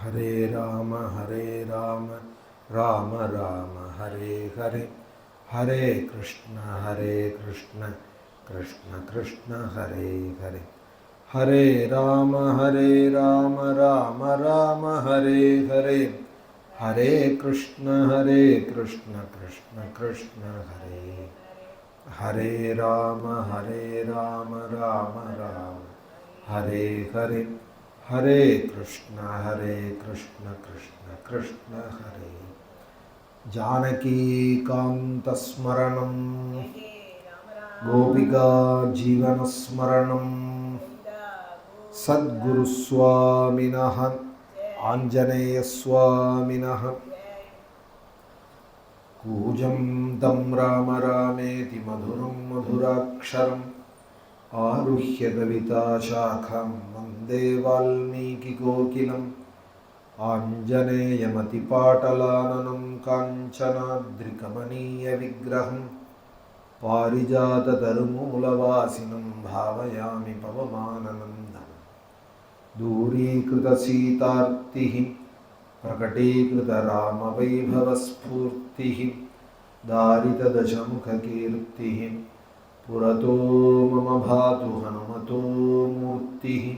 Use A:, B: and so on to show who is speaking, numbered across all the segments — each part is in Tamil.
A: Hare Rama, Rama Rama, Hare Hare, Hare Krishna, Krishna Krishna, Hare Hare. Hare Rama, Rama Rama, Hare Hare, Hare Krishna, Krishna Krishna, Hare Hare Rama, Rama Rama, Hare Hare, Hare Krishna, Krishna Krishna, Hare Janaki Kanta Smaranam, Gopika Jivana Smaranam, Sadguru Swaminaha, Anjaneya Swaminaha, Kujam Tam Rama Rameti Madhuram Madhuraksharam, Aruhya Kavita Shakham Vande Valmiki Kokilam, Anjaneya Matipatalananam Kanchanadrikamaniya Vigraham, Parijata Tarumulavasinam Bhavayami Pavamananandam, Durīkrita Sītartihi Prakatīkrita Rama Vaibhavaspurtihi, Dārita Dashamukha Kirtihi, Purato Mama Bhatu Hanumato Murtihi,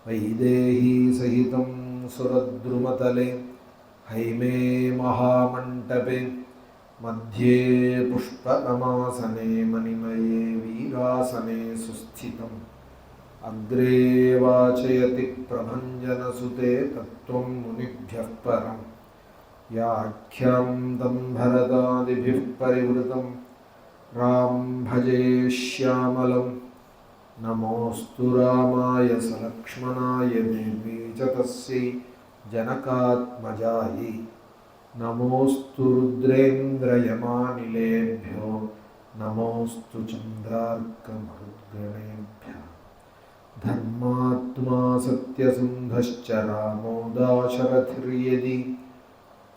A: Vaidehi Sahitam Suradrumatale, Haime Mahamantape, Madhye Pushpakamasane Manimaye Virasane Susthitam, Agre Vachayati Prabhanjana Sute Tattvam Munibhyah Param, Yakhyam Tam Bharatadibhih Parivrutam, Ram Bhaje Shyamalam, Namostu Ramaya Salakshmanaya Devi Chatasya Janakatmajayi, Namostu Rudrendra Yamanilebhyo, Namostu Chandrarka Marudganebhyo, Dharmatma Satyasundhascha Ramo Dasharathiriyadi,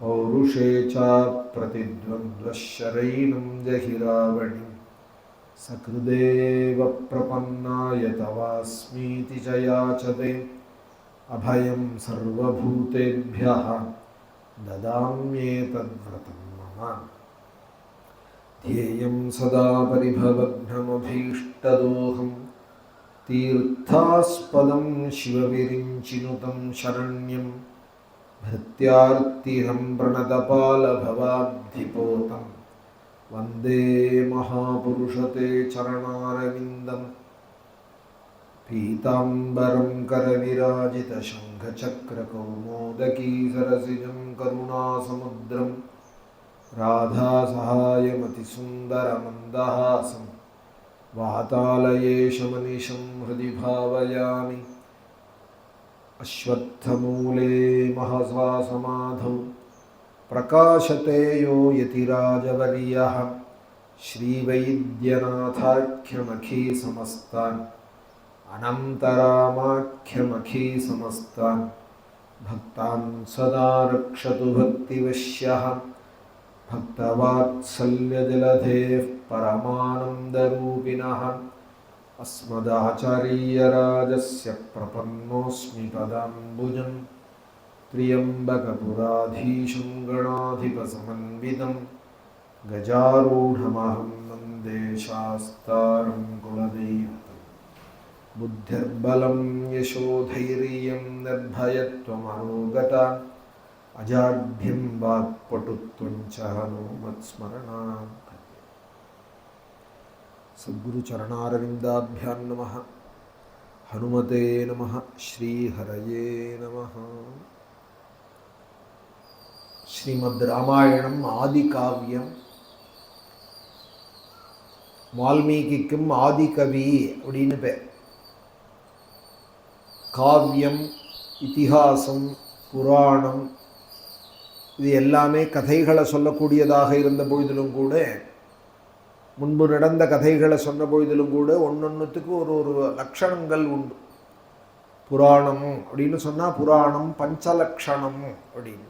A: Paurushe cha pratidvandvasharinam jahiravanim, Sakrudeva prapannaya tavasmiti jayachate, Abhayam sarvabhutebhyaha dadamyetad vratam mama. Dhyeyam sada paribhavagnamabhishtadoham, Tirthaspadam shivavirinchinutam sharanyam, Bhrityartiham pranatapala bhavabdhipotam, Vande Mahapurushate charanarvindam, Pītambaram karavirajita shankha chakra kaumodaki sarasijam karuna samudram, Radha sahayamati sundara mandahasam, Vatalaye shamanisham hridi bhavayami, Ashwathamule mahasa samadhau, Prakashate yo yatirajavariyah, Shri Vaidyanathakhyamakhi samastan, Anantaramakhyamaki samastan, Bhaktan sada rakshatu bhakti vashyah, Bhaktavatsalya jaladhe paramanandarupinah, Asmadacharya rajasya prapannosmi padambujam, Triyambaka puradhisham ganadhipasamanvidam, Gajarudhamaham vande shastaram kuladaivatam, Buddhirbalam yashodhairyam nirbhayatvam arogata, Ajadhyam vakpatutvam cha hanumatsmaranam. Sadguru Charanarvindabhyan Namaha, Hanumate Namaha, Shri Haraye Namaha. Srimad Ramayanam Adi Kavyam, Valmikikum Adi Kavi அப்படின்னு பேர். காவியம், இதிகாசம், புராணம் இது எல்லாமே கதைகளை சொல்லக்கூடியதாக இருந்த பொழுதிலும் கூட, முன்பு நடந்த கதைகளை சொன்ன பொழுதிலும் கூட ஒன்னொன்றுத்துக்கு ஒரு லட்சணங்கள் உண்டு. புராணம் அப்படின்னு சொன்னால் புராணம் பஞ்சலக்ஷணம் அப்படின்னு.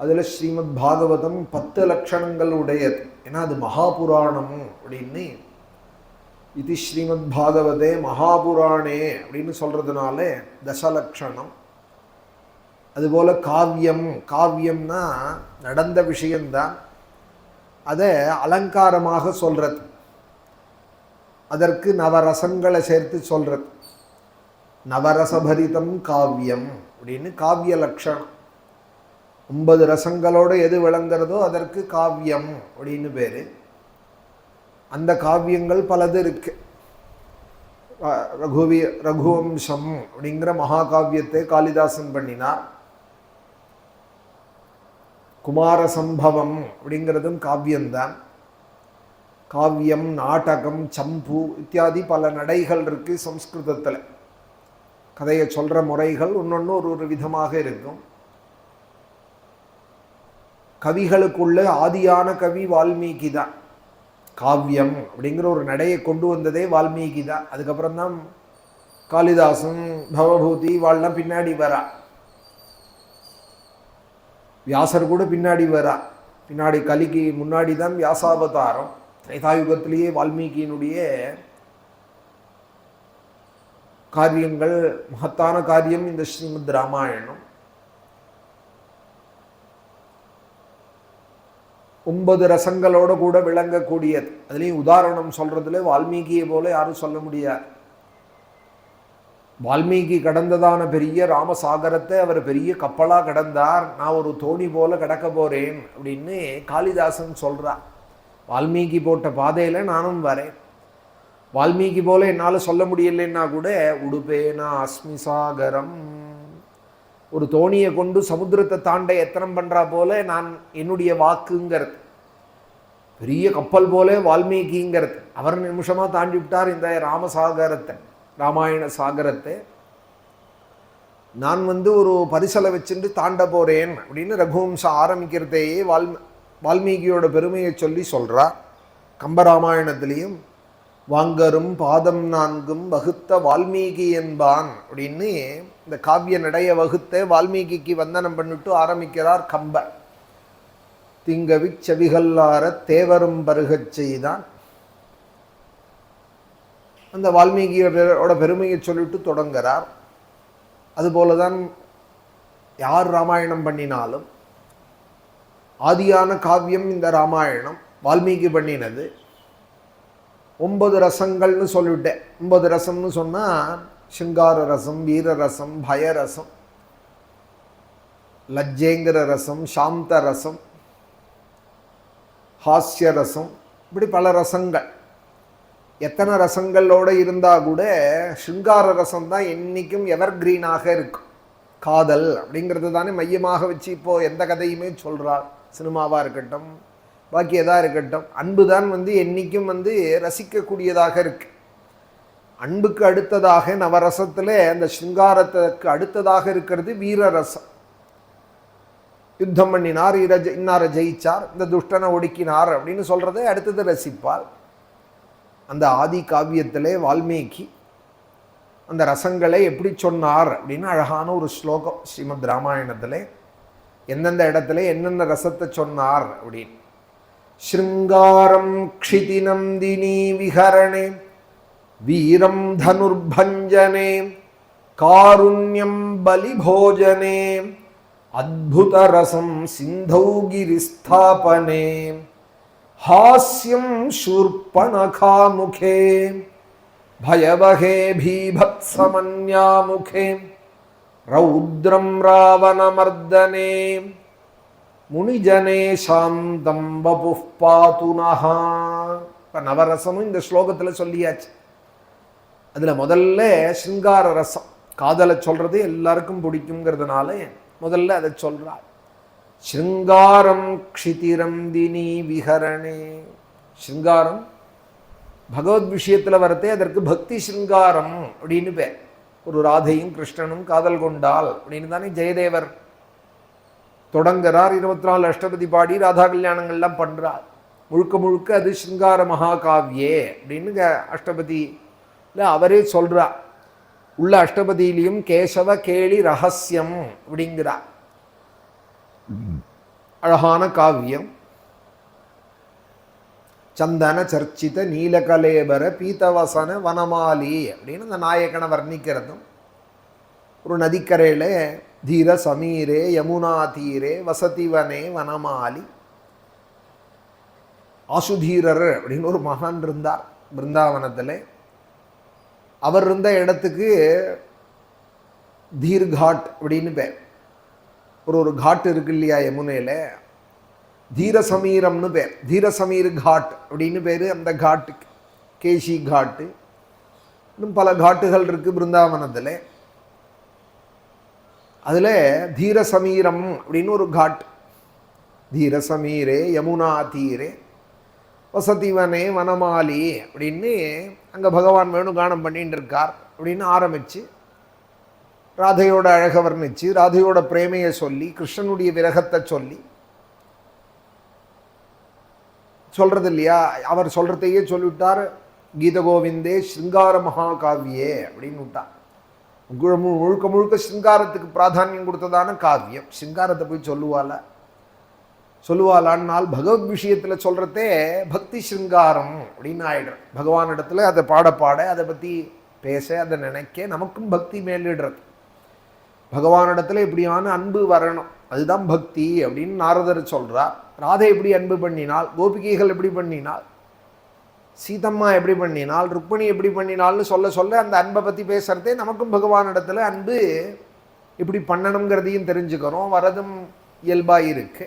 A: அதில் ஸ்ரீமத் பாகவதம் 10 லட்சணங்கள் உடையது. ஏன்னா அது மகாபுராணம் அப்படின்னு. இது ஸ்ரீமத் பாகவதே மகாபுராணே அப்படின்னு சொல்கிறதுனால தசலக்ஷணம். அதுபோல் காவியம், காவியம்னா நடந்த விஷயந்தான், அதை அலங்காரமாக சொல்கிறது, அதற்கு நவரசங்களை சேர்த்து சொல்கிறது. நவரசபரிதம் காவியம் அப்படின்னு காவிய லட்சணம். 9 ரசங்களோடு எது விளங்குறதோ அதற்கு காவியம் அப்படின்னு பேர். அந்த காவியங்கள் பலது இருக்கு. ரகுவம்சம் அப்படிங்கிற மகாகாவியத்தை காளிதாசன் பண்ணினார். குமார சம்பவம் அப்படிங்கிறதும் காவியம்தான். காவியம், நாடகம், சம்பு இத்தியாதி பல நடைகள் இருக்கு சம்ஸ்கிருதத்தில். கதையை சொல்கிற முறைகள் ஒன்னொன்று ஒரு விதமாக இருக்கும். கவிகளுக்குள்ள ஆதியான கவி வால்மீகி தான். காவியம் அப்படிங்கிற ஒரு நடையை கொண்டு வந்ததே வால்மீகி தான். அதுக்கப்புறம் தான் காளிதாசன், பவபூதி வாழ்லாம் பின்னாடி வரா. வியாசர் கூட பின்னாடி வரா. பின்னாடி கலிக்கு முன்னாடி தான் வியாசாவதாரம். திரேதாயுகத்திலேயே வால்மீகியினுடைய காரியங்கள், மகத்தான காரியம் இந்த ஸ்ரீமத் ராமாயணம். 9 ரசங்களோட கூட விளங்கக்கூடியது. அதுலேயும் உதாரணம் சொல்றதுல வால்மீகியை போல யாரும் சொல்ல முடியாது. வால்மீகி கடந்ததான பெரிய ராமசாகரத்தை அவர் பெரிய கப்பலாக கடந்தார். நான் ஒரு தோணி போல கடக்க போறேன் அப்படின்னு காளிதாசன் சொல்றார். வால்மீகி போட்ட பாதையில் நானும் வரேன். வால்மீகி போல என்னால் சொல்ல முடியலைன்னா கூட உடுப்பேனா அஸ்மி சாகரம், ஒரு தோணியை கொண்டு சமுத்திரத்தை தாண்ட எத்தனம் பண்ணுறா போல நான் என்னுடைய வாக்குங்கிறது. பெரிய கப்பல் போல வால்மீகிங்கிறது. அவர் நிமிஷமாக தாண்டி விட்டார் இந்த ராமசாகரத்தை, ராமாயண சாகரத்தை. நான் ஒரு பரிசலை வச்சுட்டு தாண்ட போகிறேன் அப்படின்னு ரகுவம்சம் ஆரம்பிக்கிறதையே வால்மீகியோட பெருமையை சொல்லி சொல்கிறா. கம்பராமாயணத்திலையும் வாங்கரும் பாதம் 4 வகுத்த வால்மீகி என்பான் அப்படின்னு இந்த காவிய நடைய வகுத்த வால்மீகிக்கு வந்தனம் பண்ணிட்டு ஆரம்பிக்கிறார் கம்பர். திங்கவி செவிகல்லார தேவரும் பருகச் செய்தான். அந்த வால்மீகியோட பெருமையை சொல்லிட்டு தொடங்குகிறார். அதுபோல தான் யார் ராமாயணம் பண்ணினாலும் ஆதியான காவியம் இந்த ராமாயணம் வால்மீகி பண்ணினது. 9 ரசங்கள்னு சொல்லிவிட்டேன். 9 ரசம்னு சொன்னால் சிங்கார ரசம், வீரரசம், பயரசம், லஜ்ஜேங்கிற ரசம், சாந்த ரசம், ஹாஸ்ய ரசம், இப்படி பல ரசங்கள். எத்தனை ரசங்களோடு இருந்தால் கூட சிங்கார ரசம் தான் என்றைக்கும் எவர்கிரீனாக இருக்கும். காதல் அப்படிங்கிறது தானே மையமாக வச்சு இப்போது எந்த கதையுமே சொல்கிறார். சினிமாவாக இருக்கட்டும், பாக்கி எதாக இருக்கட்டும், அன்பு தான் என்றைக்கும் ரசிக்கக்கூடியதாக இருக்கு. அன்புக்கு அடுத்ததாக நவரசத்தில் அந்த சிங்காரத்துக்கு அடுத்ததாக இருக்கிறது வீரரசம். யுத்தம் பண்ணினார், இன்னாரை ஜெயிச்சார், இந்த துஷ்டனை ஒடுக்கினார் அப்படின்னு சொல்கிறத அடுத்தது ரசிப்பார். அந்த ஆதி காவியத்திலே வால்மீகி அந்த ரசங்களை எப்படி சொன்னார் அப்படின்னு அழகான ஒரு ஸ்லோகம் ஸ்ரீமத் ராமாயணத்தில். எந்தெந்த இடத்துல என்னென்ன ரசத்தை சொன்னார் அப்படின்னு. ஸ்ருங்காரம் க்ஷிதிநந்தினி விஹரணே வீரம் தனுர்பஞ்சனே காருண்யம் பலிபோஜனே அத்புத ரசம் சிந்தௌகிரிஸ்தாபனே ஹாஸ்யம் சூர்பணகாமுகே பயவஹே பீபத்ஸமன்யாமுகே ரௌத்ரம் ராவணமர்தனே முனிஜனே சாந்தம் வபுஃ பாதுனஹா. இப்போ நவரசமும் இந்த ஸ்லோகத்தில் சொல்லியாச்சு. அதில் முதல்ல சிங்கார ரசம், காதலை சொல்கிறது எல்லாருக்கும் பிடிக்குங்கிறதுனால முதல்ல அதை சொல்கிறார். ஸ்ருங்காரம் க்ஷிதிரந்தினி விஹரணே. ஸ்ருங்காரம் பகவத் விஷயத்தில் வரத்தே அதற்கு பக்தி ஸ்ருங்காரம் அப்படின்னு பேர். ஒரு ராதையும் கிருஷ்ணனும் காதல் கொண்டால் அப்படின்னு தானே ஜெயதேவர் தொடங்குறார். 24 அஷ்டபதி பாடி ராதா கல்யாணங்கள்லாம் பண்ணுறார். முழுக்க முழுக்க அது ஸ்ருங்கார மகாகாவியே அப்படின்னு அஷ்டபதியில் அவரே சொல்கிறார். உள்ள அஷ்டபதியிலையும் கேசவ கேளி ரகசியம் அப்படிங்கிறார். அழகான காவியம். சந்தன சர்ச்சித நீலகலேபர பீதவசன வனமாலி அப்படின்னு அந்த நாயகனை வர்ணிக்கிறதும், ஒரு நதிக்கரையில் தீர சமீரே யமுனா தீரே வசதிவனே வனமாலி. ஆசுதீரர் அப்படின்னு ஒரு மகான் இருந்தார் பிருந்தாவனத்தில். அவர் இருந்த இடத்துக்கு தீர்காட் அப்படின்னு பேர். ஒரு காட் இருக்கு இல்லையா யமுனையில், தீரசமீரம்னு பேர். தீரசமீர் காட் அப்படின்னு பேர் அந்த காட்டுக்கு. கேஷி காட்டு, இன்னும் பல காட்டுகள் இருக்குது பிருந்தாவனத்தில். அதில் தீரசமீரம் அப்படின்னு ஒரு காட். தீரசமீரே யமுனா தீரே வசதிவனே வனமாலி அப்படின்னு அங்கே பகவான் வேணுகானம் பண்ணிட்டு இருக்கார் அப்படின்னு ஆரம்பித்து ராதையோட அழக வர்ணிச்சு, ராதையோட பிரேமையை சொல்லி, கிருஷ்ணனுடைய விரகத்தை சொல்லி சொல்கிறது இல்லையா. அவர் சொல்கிறதையே சொல்லிவிட்டார். கீத கோவிந்தே ஸ்ருங்கார மகாகாவியே அப்படின்னு விட்டார். முழுக்க முழுக்க ஸ்ருங்காரத்துக்கு பிராதானியம் கொடுத்ததான காவியம். ஸ்ருங்காரத்தை போய் சொல்லுவாளான்னால் பகவத் விஷயத்தில் சொல்கிறதே பக்தி ஸ்ருங்காரம் அப்படின்னு ஆயிடுறது. பகவானிடத்தில் அதை பாட அதை பற்றி பேச, அதை நினைக்க நமக்கும் பக்தி மேலிடுறது. பகவானிடத்தில் இப்படியான அன்பு வரணும், அதுதான் பக்தி அப்படின்னு நாரதர் சொல்கிறார். ராதை எப்படி அன்பு பண்ணினால், கோபிகைகள் எப்படி பண்ணினால், சீதம்மா எப்படி பண்ணினால், ருக்மிணி எப்படி பண்ணினால்னு சொல்ல அந்த அன்பை பற்றி பேசுகிறதே நமக்கும் பகவானிடத்தில் அன்பு இப்படி பண்ணணுங்கிறதையும் தெரிஞ்சுக்கிறோம். வரதும் இயல்பாக இருக்கு.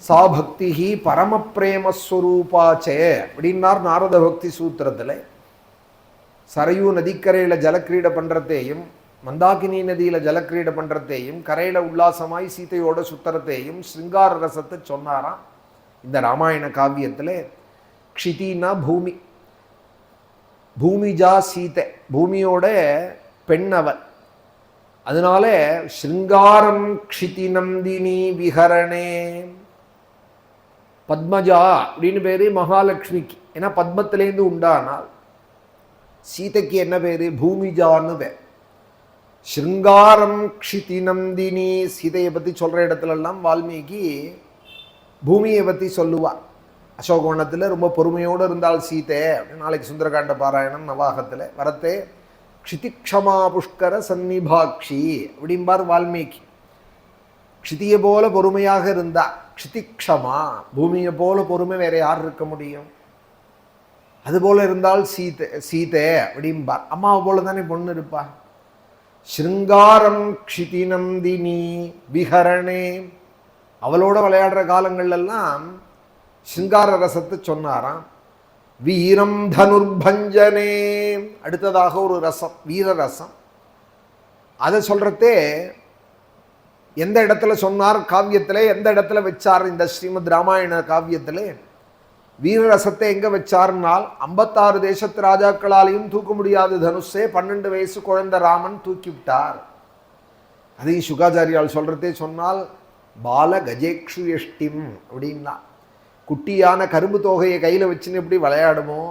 A: சா பக்தி பரமபிரேமஸ்வரூபாச்சே அப்படின்னார் நாரத பக்தி சூத்திரத்தில். சரையூ நதிக்கரையில் ஜலக்கிரீடை பண்ணுறதையும், மந்தாகினி நதியில் ஜலக்கிரீடை பண்ணுறதையும், கரையில் உல்லாசமாய் சீதையோட சுத்தரத்தையும் ஸ்ருங்கார ரசத்தை சொன்னாராம் இந்த ராமாயண காவியத்தில். க்ஷிதினா பூமி, பூமிஜா சீதை, பூமியோட பெண்ணவன். அதனால ஸ்ருங்காரம் க்ஷிதி நந்தினி விஹரணே. பத்மஜா அப்படின்னு பேர் மகாலட்சுமிக்கு, ஏன்னா பத்மத்திலேருந்து உண்டானால். சீதைக்கு என்ன பேர்? பூமிஜான்னு பேர். ஸ்ருங்காரம் க்ஷிதி நந்தினி. சீதையை பற்றி சொல்கிற இடத்துலலாம் வால்மீகி பூமியை பற்றி சொல்லுவார். அசோகவனத்தில் ரொம்ப பொறுமையோடு இருந்தால் சீதை அப்படின்னு. நாளைக்கு சுந்தரகாண்ட பாராயணம் நவாகத்தில் வரத்தே க்ஷிதிக்ஷமா புஷ்கர சன்னிபாக்ஷி அப்படிம்பார் வால்மீகி. க்ஷிதியை போல பொறுமையாக இருந்தா க்ஷிதிக்ஷமா. பூமியை போல பொறுமை வேற யார் இருக்க முடியும்? அதுபோல இருந்தால் சீதை அப்படிம்பார். அம்மாவை போல தானே பொண்ணு இருப்பா. ஸ்ருங்காரம் க்ஷிதி நந்தினி விஹரணே. அவளோட விளையாடுற காலங்கள்லாம் ஸ்ருங்கார ரசத்தை சொன்னாராம். வீரம் தனுர்பஞ்சனே. அடுத்ததாக ஒரு ரசம், வீர ரசம். அதை சொல்றதே எந்த இடத்துல சொன்னார் காவியத்தில், எந்த இடத்துல வச்சார் இந்த ஸ்ரீமத் ராமாயண காவியத்தில்? வீரரசத்தை எங்கே வச்சார்னால், 56 தேசத்து ராஜாக்களாலையும் தூக்க முடியாத தனுஷே 12 வயசு குழந்தை ராமன் தூக்கி விட்டார். அதையும் சுகாச்சாரியால் சொல்கிறதே சொன்னால் பால கஜேக்ஷு எஷ்டிம் அப்படின்னா. குட்டியான கரும்பு தொகையை கையில் வச்சுன்னு எப்படி விளையாடுமோ,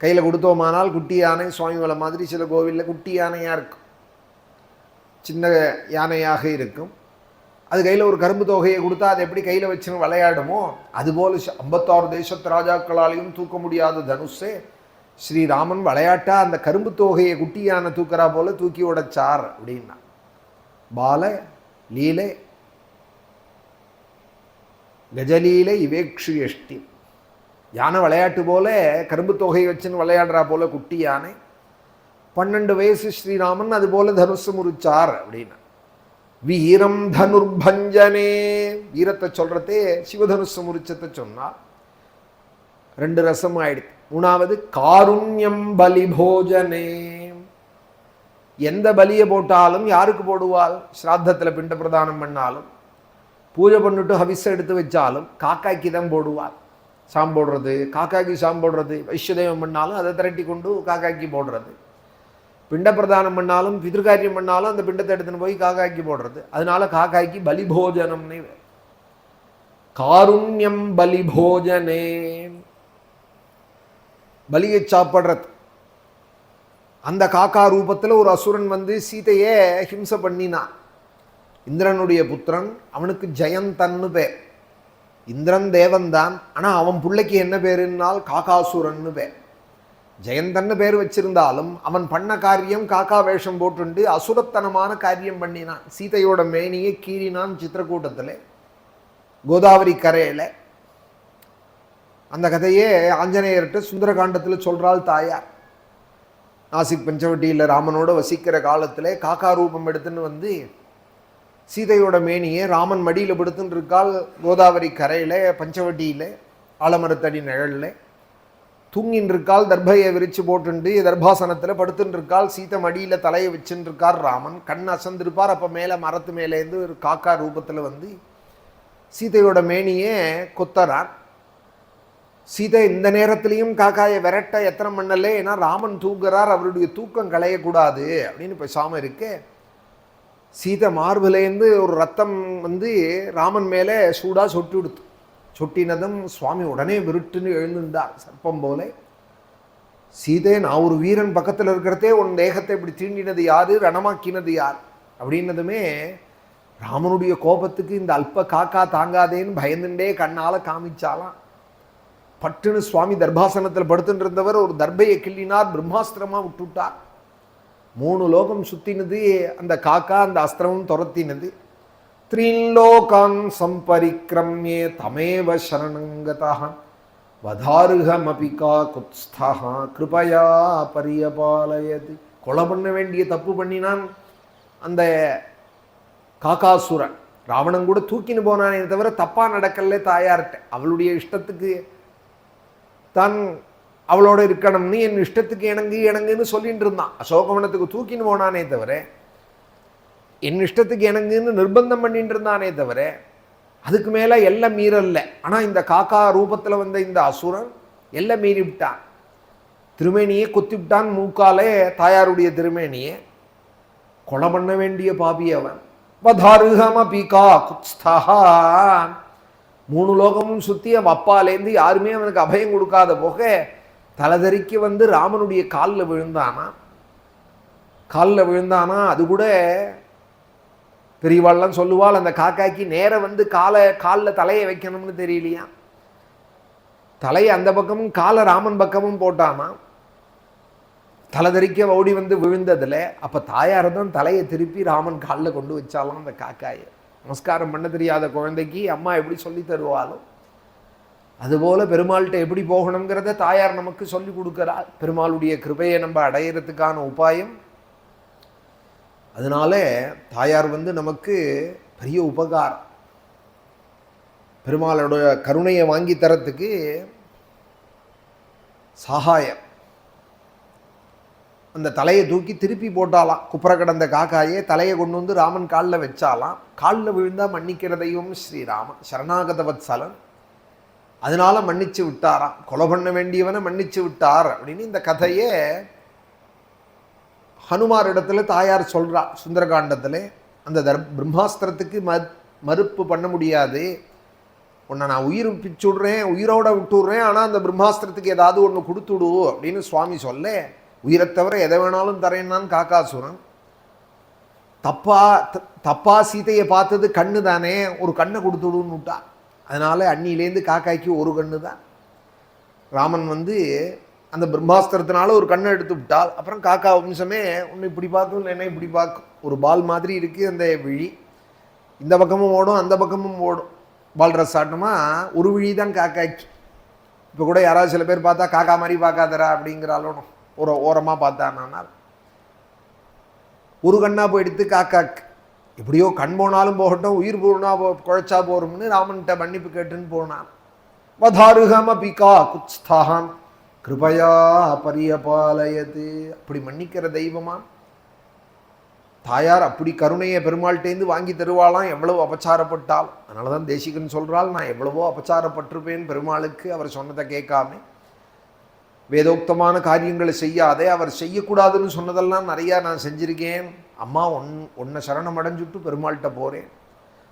A: கையில் கொடுத்தோமானால் குட்டி யானை சுவாமி வலை மாதிரி சில கோவிலில் குட்டி யானையாக இருக்கும், சின்ன யானையாக இருக்கும். அது கையில் ஒரு கரும்பு தொகையை கொடுத்தா அதை எப்படி கையில் வச்சுன்னு விளையாடுமோ, அதுபோல் 56 தேசத்து ராஜாக்களாலையும் தூக்க முடியாத தனுஷே ஸ்ரீராமன் விளையாட்டா அந்த கரும்பு தொகையை குட்டி யானை தூக்கிறா போல தூக்கி உடைச்சார் அப்படின்னா. பால லீலை கஜலீலை இவேக்ஷு எஷ்டி. யானை விளையாட்டு போல கரும்பு தொகையை வச்சுன்னு விளையாடுறா போல குட்டி யானை. 12 வயசு ஸ்ரீராமன் அதுபோல தனுசு முறிச்சார் அப்படின்னா. வீரம் தனுர்பஞ்சனே. வீரத்தை சொல்றதே சிவதனுசு முறிச்சத்தை சொன்னார். 2 ரசம் ஆயிடுச்சு. 3வது காருண்யம் பலி போஜனே. எந்த பலியை போட்டாலும் யாருக்கு போடுவாள்? ஸ்ராத்தத்தில் பிண்ட பிரதானம் பண்ணாலும், பூஜை பண்ணிட்டு ஹவிஸை எடுத்து வச்சாலும் காக்காய்க்கு தான் போடுவாள். சாம் போடுறது, காக்காய்க்கு சாம் போடுறது. வைஷ்யதேவம் பண்ணாலும் அதை திரட்டி கொண்டு காக்காய்க்கு போடுறது. பிண்ட பிரதானம் பண்ணாலும் பிதிருக்காரியம் பண்ணாலும் அந்த பிண்டத்தை எடுத்துன்னு போய் காக்காய்க்கு போடுறது. அதனால காக்காய்க்கு பலி போஜனம்னு. காருண்யம் பலி போஜனே. பலியை சாப்பிட்றது. அந்த காக்கா ரூபத்தில் ஒரு அசுரன் வந்து சீதையே ஹிம்சை பண்ணினான். இந்திரனுடைய புத்திரன், அவனுக்கு ஜெயந்தன்னு பேர். இந்திரன் தேவன்தான், ஆனால் அவன் பிள்ளைக்கு என்ன பேருன்னால் காக்காசுரன்னு பேர். ஜெயந்தன்னு பேர் வச்சிருந்தாலும் அவன் பண்ண காரியம் காக்கா வேஷம் போட்டுண்டு அசுரத்தனமான காரியம் பண்ணினான். சீதையோட மேனியை கீறினான் சித்திரக்கூட்டத்தில், கோதாவரி கரையில். அந்த கதையே ஆஞ்சநேயர்கிட்ட சுந்தரகாண்டத்தில் சொல்கிறாள் தாயார். நாசிக் பஞ்சவட்டியில் ராமனோட வசிக்கிற காலத்தில் காக்கா ரூபம் எடுத்துன்னு வந்து சீதையோட மேனியை ராமன் மடியில் படுத்துன்னு இருக்காள். கோதாவரி கரையில் பஞ்சவட்டியில் ஆலமரத்தடி நிழலில் தூங்கின்னு இருக்காள். தர்பையை விரித்து போட்டுண்டு தர்பாசனத்தில் படுத்துன்னு இருக்காள். சீதை மடியில் தலையை வச்சுன்னு இருக்கார் ராமன். கண் அசந்திருப்பார். அப்போ மேலே மரத்து மேலேருந்து ஒரு காக்கா ரூபத்தில் வந்து சீதையோட மேனியே கொத்தறான். சீதை இந்த நேரத்திலையும் காக்காயை விரட்ட எத்தனை பண்ணலே, ஏன்னா ராமன் தூங்குறார், அவருடைய தூக்கம் களையக்கூடாது அப்படின்னு பேசாமல் இருக்கு. சீதை மார்பிலேருந்து ஒரு ரத்தம் வந்து ராமன் மேலே சூடாக சொட்டி விடுத்து. சொட்டினதும் சுவாமி உடனே விருட்டுன்னு எழுந்துட்டார் சர்ப்பம் போல. சீதை, நான் ஒரு வீரன் பக்கத்தில் இருக்கிறதே உன் தேகத்தை இப்படி தீண்டினது யாரு, ரணமாக்கினது யார் அப்படின்னதுமே ராமனுடைய கோபத்துக்கு இந்த அல்ப காக்கா தாங்காதேன்னு பயந்துட்டே கண்ணால் காமிச்சாலாம். பட்டுன்னு சுவாமி தர்பாசனத்தில் படுத்துட்டு இருந்தவர் ஒரு தர்பையை கிள்ளினார், பிரம்மாஸ்திரமாக விட்டுவிட்டார். 3 லோகம் சுத்தினது அந்த காக்கா, அந்த அஸ்திரமும் துரத்தினது. 3 லோகான் சம்பரிக்ரம்யே தமேவ சரணங்கதா வதாருகமபி காகுத்ஸ்தா கிருபயா பரியபாலயது. கொலை பண்ண வேண்டிய தப்பு பண்ணினான் அந்த காக்காசுரன். ராவணன் கூட தூக்கின்னு போனானே தவிர தப்பாக நடக்கல தாயார்கிட்ட. அவளுடைய இஷ்டத்துக்கு தான் அவளோட இருக்கணும்னு என் இஷ்டத்துக்கு இணங்குன்னு சொல்லிட்டு இருந்தான். அசோகவனத்துக்கு தூக்கின்னு போனானே தவிர என் இஷ்டத்துக்கு இணங்குன்னு நிர்பந்தம் பண்ணிட்டு இருந்தானே தவிர அதுக்கு மேலே எல்லாம் மீறல்ல. ஆனால் இந்த காக்கா ரூபத்தில் வந்த இந்த அசுரன் எல்லாம் மீறி விட்டான். திருமேனியை கொத்தி விட்டான் மூக்காலே, தாயாருடைய திருமேனியை. கொலை பண்ண வேண்டிய பாபி அவன். வதாருகமபி காகுத்ஸ்தா 3 லோகமும் சுற்றி அவன் அப்பாலேருந்து யாருமே அவனுக்கு அபயம் கொடுக்காத போக தலைதறிக்கு வந்து ராமனுடைய காலில் விழுந்தானா. அது கூட பெரியவாள்லாம் சொல்லுவாள், அந்த காக்காய்க்கு நேரம் வந்து காலில் தலையை வைக்கணும்னு தெரியலையா. தலையை அந்த பக்கமும் காலை ராமன் பக்கமும் போட்டானா. தலைதறிக்க ஓடி வந்து விழுந்ததில் அப்போ தாயார் தான் தலையை திருப்பி ராமன் காலில் கொண்டு வச்சாலும் அந்த காக்காயை. நமஸ்காரம் பண்ண தெரியாத குழந்தைக்கு அம்மா எப்படி சொல்லி தருவாளோ அதுபோல் பெருமாள்கிட்ட எப்படி போகணுங்கிறத தாயார் நமக்கு சொல்லி கொடுக்குறாள். பெருமாளுடைய கிருபையை நம்ம அடையிறதுக்கான உபாயம். அதனால தாயார் வந்து நமக்கு பெரிய உபகாரம். பெருமாளோட கருணையை வாங்கி தரத்துக்கு சகாயம். அந்த தலையை தூக்கி திருப்பி போட்டாலாம். குப்புற கிடந்த காக்காயே தலையை கொண்டு வந்து ராமன் காலில் வச்சாலாம். காலில் விழுந்தால் மன்னிக்கிறதையும் ஸ்ரீராமன் சரணாகத வத்சலன், அதனால மன்னிச்சு விட்டாராம். கொலை பண்ண வேண்டியவனை மன்னிச்சு விட்டார் அப்படின்னு இந்த கதையை ஹனுமார் இடத்துல தாயார் சொல்றா சுந்தரகாண்டத்தில். அந்த பிரம்மாஸ்திரத்துக்கு மறுப்பு பண்ண முடியாது. உன்னை நான் உயிர் பிச்சு விடுறேன், உயிரோட விட்டு விடுறேன், ஆனால் அந்த பிரம்மாஸ்திரத்துக்கு ஏதாவது ஒன்று கொடுத்துடு அப்படின்னு சுவாமி சொல்ல, உயிரை தவிர எதை வேணாலும் தரேன்னான் காக்காசுரன். தப்பா சீதையை பார்த்தது கண்ணு தானே, ஒரு கண்ணை கொடுத்துடுன்னு விட்டா. அதனால அன்னிலேருந்து காக்காய்க்கு ஒரு கண்ணு தான். ராமன் வந்து அந்த பிரம்மாஸ்திரத்தினால ஒரு கண்ணை எடுத்து விட்டால் அப்புறம் காக்கா வம்சமே ஒன்று இப்படி பார்க்கும், இல்லைன்னா இப்படி பார்க்கும். ஒரு பால் மாதிரி இருக்குது அந்த விழி. இந்த பக்கமும் ஓடும், அந்த பக்கமும் ஓடும். பால் ரஸ் ஆட்டமா ஒரு விழி தான் காக்காய்க்கு. இப்போ கூட யாராவது சில பேர் பார்த்தா காக்கா மாதிரி பார்க்காதரா அப்படிங்கிறாலும் ஒரு ஓரமாக பார்த்தானால் ஒரு கண்ணா போயிடுத்து காக்காக்கு. எப்படியோ கண் போனாலும் போகட்டும், உயிர் போனா குழைச்சா போறோம்னு ராமன்கிட்ட மன்னிப்பு கேட்டுன்னு போனான். வதாருகமபி காகுத்ஸ்தான் கிருபயா பரியபாலயது. அப்படி மன்னிக்கிற தெய்வமா தாயார். அப்படி கருணையை பெருமாள்கிட்டேருந்து வாங்கி தருவாளாம் எவ்வளவு அபச்சாரப்பட்டால். அதனால தான் தேசிகன் சொல்கிறாள், நான் எவ்வளவோ அபச்சாரப்பட்டிருப்பேன் பெருமாளுக்கு அவர் சொன்னதை கேட்காம. வேதோக்தமான காரியங்களை செய்யாதே, அவர் செய்யக்கூடாதுன்னு சொன்னதெல்லாம் நிறையா நான் செஞ்சிருக்கேன். அம்மா உன்னை சரணம் அடைஞ்சுட்டு பெருமாள்கிட்ட போகிறேன்.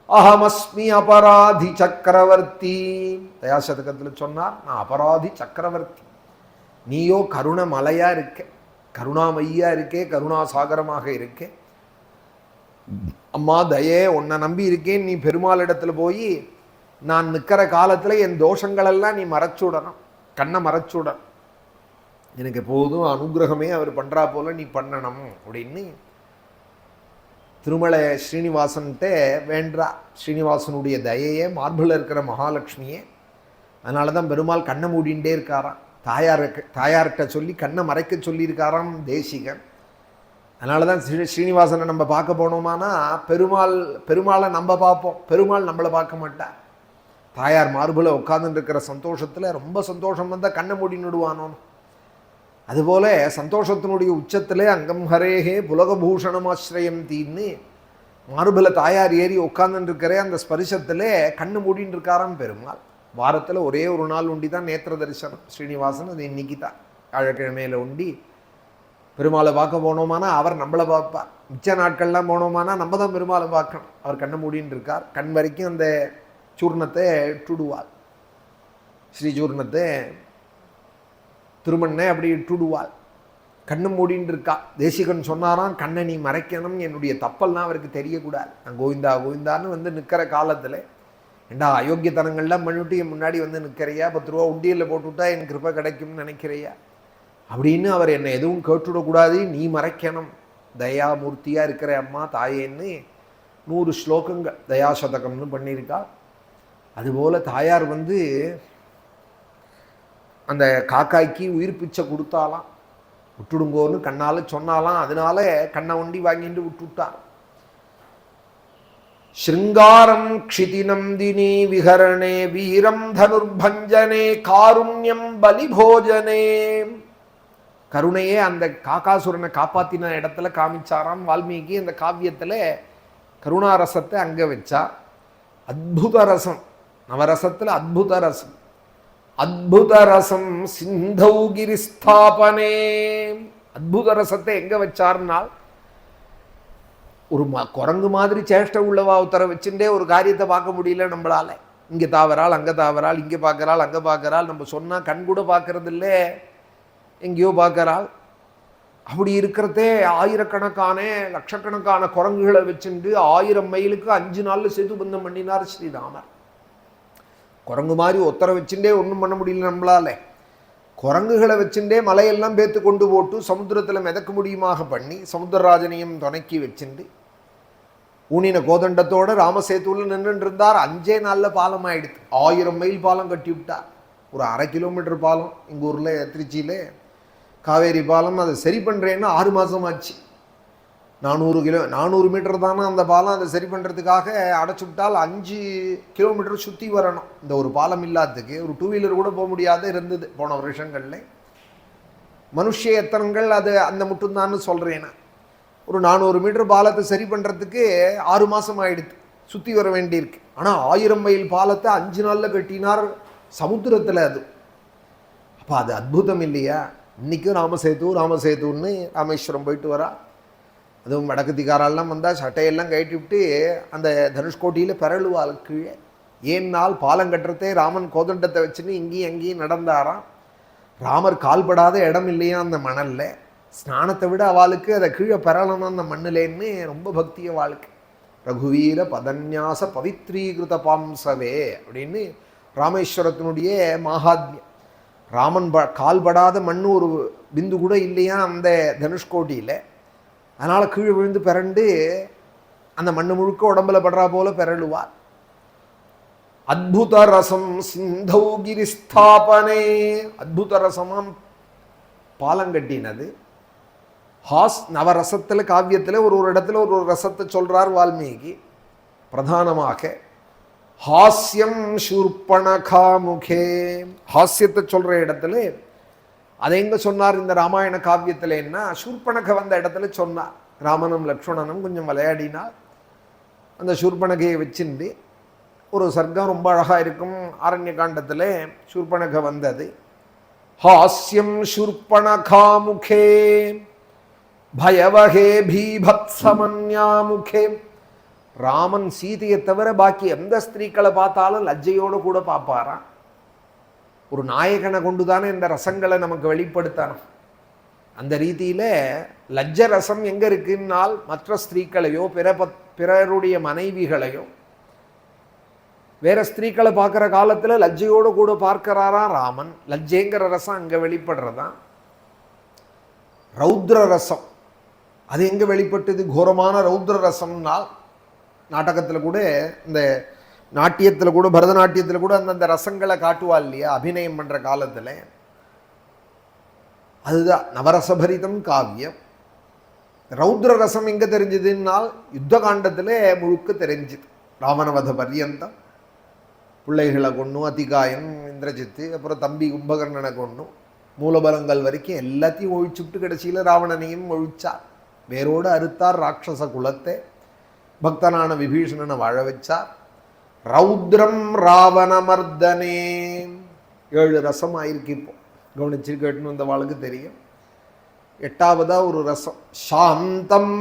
A: அஹமஸ்மி அபராதி சக்கரவர்த்தி. தயாசதகத்தில் சொன்னார், நான் அபராதி சக்கரவர்த்தி. நீயோ கருண மலையா இருக்க, கருணாமையா இருக்கே, கருணாசாகரமாக இருக்கே. அம்மா தயே, உன்னை நம்பி இருக்கேன். நீ பெருமாளிடத்தில் போய் நான் நிற்கிற காலத்தில் என் தோஷங்களெல்லாம் நீ மறைச்சுடணும், கண்ணை மறைச்சுடணும். எனக்கு எப்போதும் அனுகிரகமே அவர் பண்ணுறா போல நீ பண்ணணும் அப்படின்னு திருமலை ஸ்ரீனிவாசன்கிட்ட வேண்டா. ஸ்ரீனிவாசனுடைய தயையே, மார்பில் இருக்கிற மகாலட்சுமியே. அதனால தான் பெருமாள் கண்ணை மூடிண்டே இருக்காராம். தாயார்கிட்ட சொல்லி கண்ணை மறைக்க சொல்லியிருக்காராம் தேசிகன். அதனால தான் ஸ்ரீனிவாசனை நம்ம பார்க்க போனோமானா பெருமாளை நம்ம பார்ப்போம், பெருமாள் நம்மளை பார்க்க மாட்டார். தாயார் மார்பில் உட்கார்ந்துட்டு இருக்கிற சந்தோஷத்தில் ரொம்ப சந்தோஷம் வந்தால் கண்ணை மூடின்னு விடுவானோன்னு. அதுபோல் சந்தோஷத்தினுடைய உச்சத்தில் அங்கம் ஹரேகே புலகபூஷணமாஸ்ரயம் தீன்னு மார்பில் தாயார் ஏறி உட்கார்ந்துருக்கிற அந்த ஸ்பரிசத்தில் கண்ணு மூடின்னு இருக்காராம் பெருமாள். வாரத்தில் ஒரே ஒரு நாள் உண்டி தான் நேத்திர தரிசனம் ஸ்ரீனிவாசன். அது இன்னைக்கு தான் வியாழக்கிழமையில் உண்டி பெருமாளை பார்க்க போனோமானா அவர் நம்மளை பார்ப்பார். மிச்ச நாட்கள்லாம் போனோமானா நம்ம தான் பெருமாளை பார்க்கணும். அவர் கண்ணை மூடின்னு இருக்கார். கண் வரைக்கும் அந்த சூர்ணத்தை இட்டுடுவாள், ஸ்ரீசூர்ணத்தை திருமண்ணை அப்படி இட்டுடுவாள். கண்ணு மூடின்னு இருக்கா. தேசிகன் சொன்னாராம், கண்ணை நீ மறைக்கணும், என்னுடைய தப்பெல்லாம் அவருக்கு தெரியக்கூடாது. நான் கோவிந்தா கோவிந்தான்னு வந்து நிற்கிற காலத்தில் ஏண்டா அயோக்கியத்தனங்கள்லாம் பண்ணிவிட்டு என் முன்னாடி வந்து நிற்கிறையா, 10 ரூபா உண்டியலில் போட்டுவிட்டா எனக்கு கிருபை கிடைக்கும்னு நினைக்கிறையா அப்படின்னு அவர் என்னை எதுவும் கேட்டுவிடக்கூடாது, நீ மறைக்கணும், தயாமூர்த்தியாக இருக்கிற அம்மா தாயேன்னு 100 ஸ்லோகங்கள் தயாசதகம்னு பண்ணியிருக்கா. அதுபோல் தாயார் வந்து அந்த காக்காய்க்கு உயிர் பிச்சை கொடுத்தாலாம், விட்டுடுங்கோன்னு கண்ணால் சொன்னாலாம். அதனால கண்ணை ஒண்டி வாங்கிட்டு விட்டுவிட்டார். ஸ்ருங்காரம் க்ஷிதிநந்தினி விஹரணே வீரம் தனுர்பஞ்சனே காருண்யம் பலிபோஜனே. கருணையே அந்த காக்காசுரனை காப்பாத்தின இடத்துல காமிச்சாராம் வால்மீகி. அந்த காவியத்தில் கருணாரசத்தை அங்கே வச்சார். அத்புத ரசம், நவரசத்தில் அத்புத ரசம். அத்புத ரசம் சிந்தௌகிரி ஸ்தாபனே. அத்புத ரசத்தை எங்கே வச்சார்னால், ஒரு குரங்கு மாதிரி சேஷ்டை உள்ளவா உத்தர வச்சுட்டே ஒரு காரியத்தை பார்க்க முடியல நம்மளால. இங்கே தாவரால் அங்கே தாவரால், இங்கே பார்க்கறாள் அங்கே பார்க்கறாள். நம்ம சொன்னால் கண் கூட பார்க்கறது இல்லை, எங்கேயோ பார்க்கறாள். அப்படி இருக்கிறதே ஆயிரக்கணக்கான லட்சக்கணக்கான குரங்குகளை வச்சுட்டு 1000 மைலுக்கு 5 நாளில் சேது பந்தம் பண்ணினார் ஸ்ரீராமர். குரங்கு மாதிரி ஒத்தரை வச்சுட்டே ஒன்றும் பண்ண முடியல நம்மளால. குரங்குகளை வச்சுட்டே மலையெல்லாம் பேத்து கொண்டு போட்டு சமுத்திரத்தில் மிதக்க முடியுமாக பண்ணி சமுத்திரராஜனையும் துணைக்கி வச்சுட்டு ஊனின கோதண்டத்தோடு ராமசேத்துவில் நின்றுட்டு இருந்தார். 5 நாளில் பாலம் ஆயிடுது. 1000 மைல் பாலம் கட்டி விட்டார். ஒரு 1/2 கிலோமீட்டர் பாலம் எங்கள் ஊரில் திருச்சியில் காவேரி பாலம். அதை சரி பண்ணுறேன்னா 6 மாதம் ஆச்சு. 400 மீட்டர் தானே அந்த பாலம். அதை சரி பண்ணுறதுக்காக அடைச்சி விட்டால் 5 கிலோமீட்டர் சுற்றி வரணும். இந்த ஒரு பாலம் இல்லாததுக்கு ஒரு 2 வீலர் கூட போக முடியாத இருந்தது போன வருஷங்களில். மனுஷ எத்தனங்கள் அது அந்த மட்டும்தான்னு சொல்கிறேன்னா. ஒரு 400 மீட்டர் பாலத்தை சரி பண்ணுறதுக்கு 6 மாதம் ஆகிடுது, சுற்றி வர வேண்டியிருக்கு. ஆனால் 1000 மைல் பாலத்தை 5 நாளில் கட்டினார் சமுத்திரத்தில். அது அப்போ அது அற்புதம் இல்லையா? இன்றைக்கும் ராமசேத்துன்னு ராமேஸ்வரம் போயிட்டு வரா. அதுவும் வடக்கத்திக்காரெல்லாம் வந்தால் சட்டையெல்லாம் கட்டி விட்டு அந்த தனுஷ்கோட்டியில் பிறழுவாள் கீழே. ஏன்னால் பாலம் கட்டுறதே ராமன் கோதண்டத்தை வச்சுன்னு இங்கேயும் அங்கேயும் நடந்தாராம். ராமர் கால்படாத இடம் இல்லையா அந்த மணலில். ஸ்நானத்தை விட அவளுக்கு அதை கீழே பெறலாம் அந்த மண்ணிலேன்னு ரொம்ப பக்திய வாழ்க்கை. ரகுவீர பதன்யாச பவித்ரீகிருத பாம்சவே அப்படின்னு ராமேஸ்வரத்தினுடைய மகாத்மியம். ராமன் கால்படாத மண் ஒரு பிந்து கூட இல்லையா அந்த தனுஷ்கோட்டியில். அதனால் கீழே விழுந்து பிறண்டு அந்த மண்ணு முழுக்க உடம்புல படுறா போல பிறழுவார். அத்புத ரசம் சிந்தௌகிரி ஸ்தாபனே. அத்புத ரசமாம் பாலங்கட்டினது. நவரசத்தில் காவியத்தில் ஒரு இடத்துல ஒரு ரசத்தை சொல்கிறார் வால்மீகி. பிரதானமாக ஹாஸ்யம் சூர்பணகா முகே. ஹாஸ்யத்தை சொல்கிற இடத்துல அதை எங்கே சொன்னார் இந்த ராமாயண காவியத்தில்? என்ன சூர்பணக வந்த இடத்துல சொன்னார். ராமனும் லக்ஷ்மணனும் கொஞ்சம் விளையாடினார். அந்த சூர்பணகையை வச்சுட்டு ஒரு சர்க்கம் ரொம்ப அழகாக இருக்கும் ஆரண்ய காண்டத்தில் சூர்பணக வந்தது. ஹாஸ்யம் சூர்பணகா முகே பயவகே பீபத்சமன்யா முகே. ராமன் சீதையை தவிர பாக்கி எந்த ஸ்திரீக்களை பார்த்தாலும் லஜ்ஜையோடு கூட பார்ப்பாராம். ஒரு நாயகனை கொண்டு தானே இந்த ரசங்களை நமக்கு வெளிப்படுத்தணும். அந்த ரீதியில் லஜ்ஜ ரசம் எங்கே இருக்குன்னால் மற்ற ஸ்திரீக்களையோ பிறருடைய மனைவிகளையோ வேற ஸ்திரீக்களை பார்க்குற காலத்தில் லஜ்ஜையோடு கூட பார்க்கிறாரா ராமன். லஜ்ஜைங்கிற ரசம் அங்கே வெளிப்படுறதான். ரௌத்ர ரசம் அது எங்கே வெளிப்பட்டது? கோரமான ரௌத்ர ரசம்னால் நாடகத்தில் கூட, இந்த நாட்டியத்தில் கூட, பரதநாட்டியத்தில் கூட அந்தந்த ரசங்களை காட்டுவா இல்லையா அபிநயம் பண்ணுற காலத்தில். அதுதான் நவரசபரிதம் காவியம். ரௌத்ர ரசம் எங்கே தெரிஞ்சதுன்னால் யுத்த காண்டத்தில் முழுக்க தெரிஞ்சுது. ராவணவத பர்யந்தம் பிள்ளைகளை கொண்டும், அதிகாயன், இந்திரஜித்து, அப்புறம் தம்பி கும்பகர்ணனை கொண்டும், மூலபலங்கள் வரைக்கும் எல்லாத்தையும் ஒழிச்சுட்டு கடைசியில் ராவணனையும் ஒழிச்சார். வேரோடு அறுத்தார் ராட்சச குலத்தை. பக்தனான விபீஷணனை வாழ வச்சார். ரௌத்ரம் ராவணமர்தனே 7 ரசம் ஆயிருக்கு. இப்போ கவனிச்சு கேட்டுன்னு வந்த வாழ்க்கை தெரியும். 8வதா ஒரு ரசம் சாந்தம்,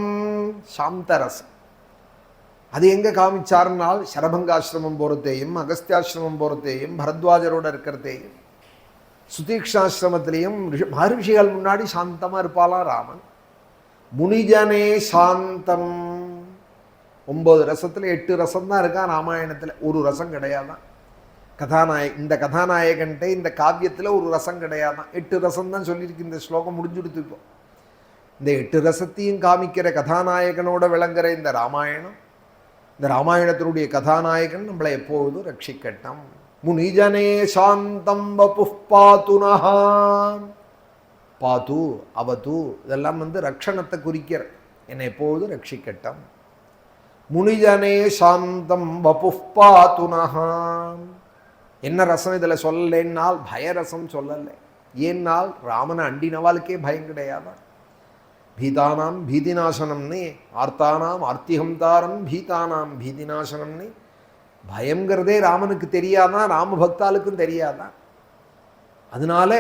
A: சாந்த ரசம். அது எங்கே காமிச்சார்னால் சரபங்காசிரமம் போகிறதையும், அகஸ்தியாசிரமம் போகிறதையும், பரத்வாஜரோட இருக்கிறதையும், சுதீக்ஷாசிரமத்திலையும் மகர்ஷிகள் முன்னாடி சாந்தமாக இருப்பாளாம் ராமன். முனிஜனே சாந்தம். 9 ரசத்தில் 8 ரசம் தான் இருக்கா ராமாயணத்தில். ஒரு ரசம் கிடையாதான் இந்த கதாநாயகன்ட்ட இந்த காவியத்தில் ஒரு ரசம் கிடையாதான். 8 ரசம் தான் சொல்லியிருக்கு. இந்த ஸ்லோகம் முடிஞ்சுடுத்து. இப்போ இந்த 8 ரசத்தையும் காமிக்கிற கதாநாயகனோட விளங்குற இந்த ராமாயணம், இந்த ராமாயணத்தினுடைய கதாநாயகன் நம்மளை எப்போதும் ரட்சிக்கட்டும். முனிஜனே சாந்தம் வபுஃ பாதுனஹா. பாது, அவது இதெல்லாம் ரக்ஷணத்தை குறிக்கிற, என்னை எப்போதும் ரட்சிக்கட்டும். முனிஜனே சாந்தம் வபுஃ பாதுனஹா. என்ன ரசம் இதில் சொல்லலைன்னால் பயரசம் சொல்லலை. ஏன்னால் ராமனை அண்டினவாளுக்கே பயம் கிடையாதான். பீதானாம் பீதிநாசனம்னு, ஆர்த்தானாம் ஆர்த்திஹம்தாரம் பீதானாம் பீதிநாசனம்னு. பயங்கிறதே ராமனுக்கு தெரியாதான், ராம பக்தாளுக்கும் தெரியாதான். அதனால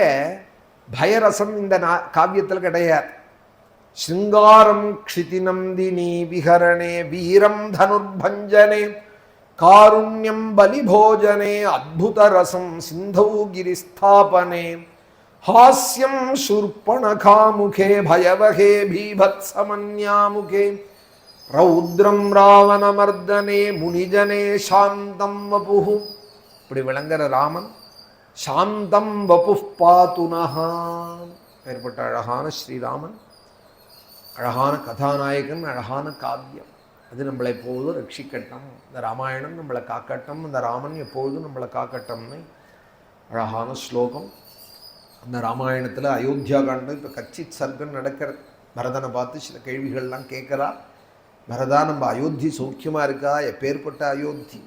A: பயரசம் இந்த காவியத்தில் கிடையாது. ஸ்ருங்காரம் க்ஷிதிநந்தினி விஹரணே வீரம் தனுர்பஞ்சனே காருண்யம் பலிபோஜனே அத்புத ரசம் சிந்தௌ கிரிஸ்தாபனே ஹாஸ்யம் சூர்பணகாமுகே பயவகே பீபத்சமன்யாமுகே ரௌத்ரம் ராவணமர்தனே முனிஜனே சாந்தம் வபுஹு. இப்படி விளங்குற ராமன் சாந்தம் வபுஃ பாதுனஹா. ஏற்பட்ட அழகான ஸ்ரீராமன், அழகான கதாநாயகன், அழகான காவியம். அது நம்மளை எப்போதும் ரட்சிக்கட்டும். இந்த ராமாயணம் நம்மளை காக்கட்டும். இந்த ராமன் எப்பொழுதும் நம்மளை காக்கட்டும்னு அழகான ஸ்லோகம். அந்த ராமாயணத்தில் அயோத்தியா காண்டம் இப்போ கச்சித் சர்க்கம் நடக்கிறது. பரதனை பார்த்து சில கேள்விகள்லாம் கேட்குறா. பரதா, நம்ம அயோத்தி சௌக்கியமாக இருக்கா? எப்பேற்பட்ட அயோத்தி?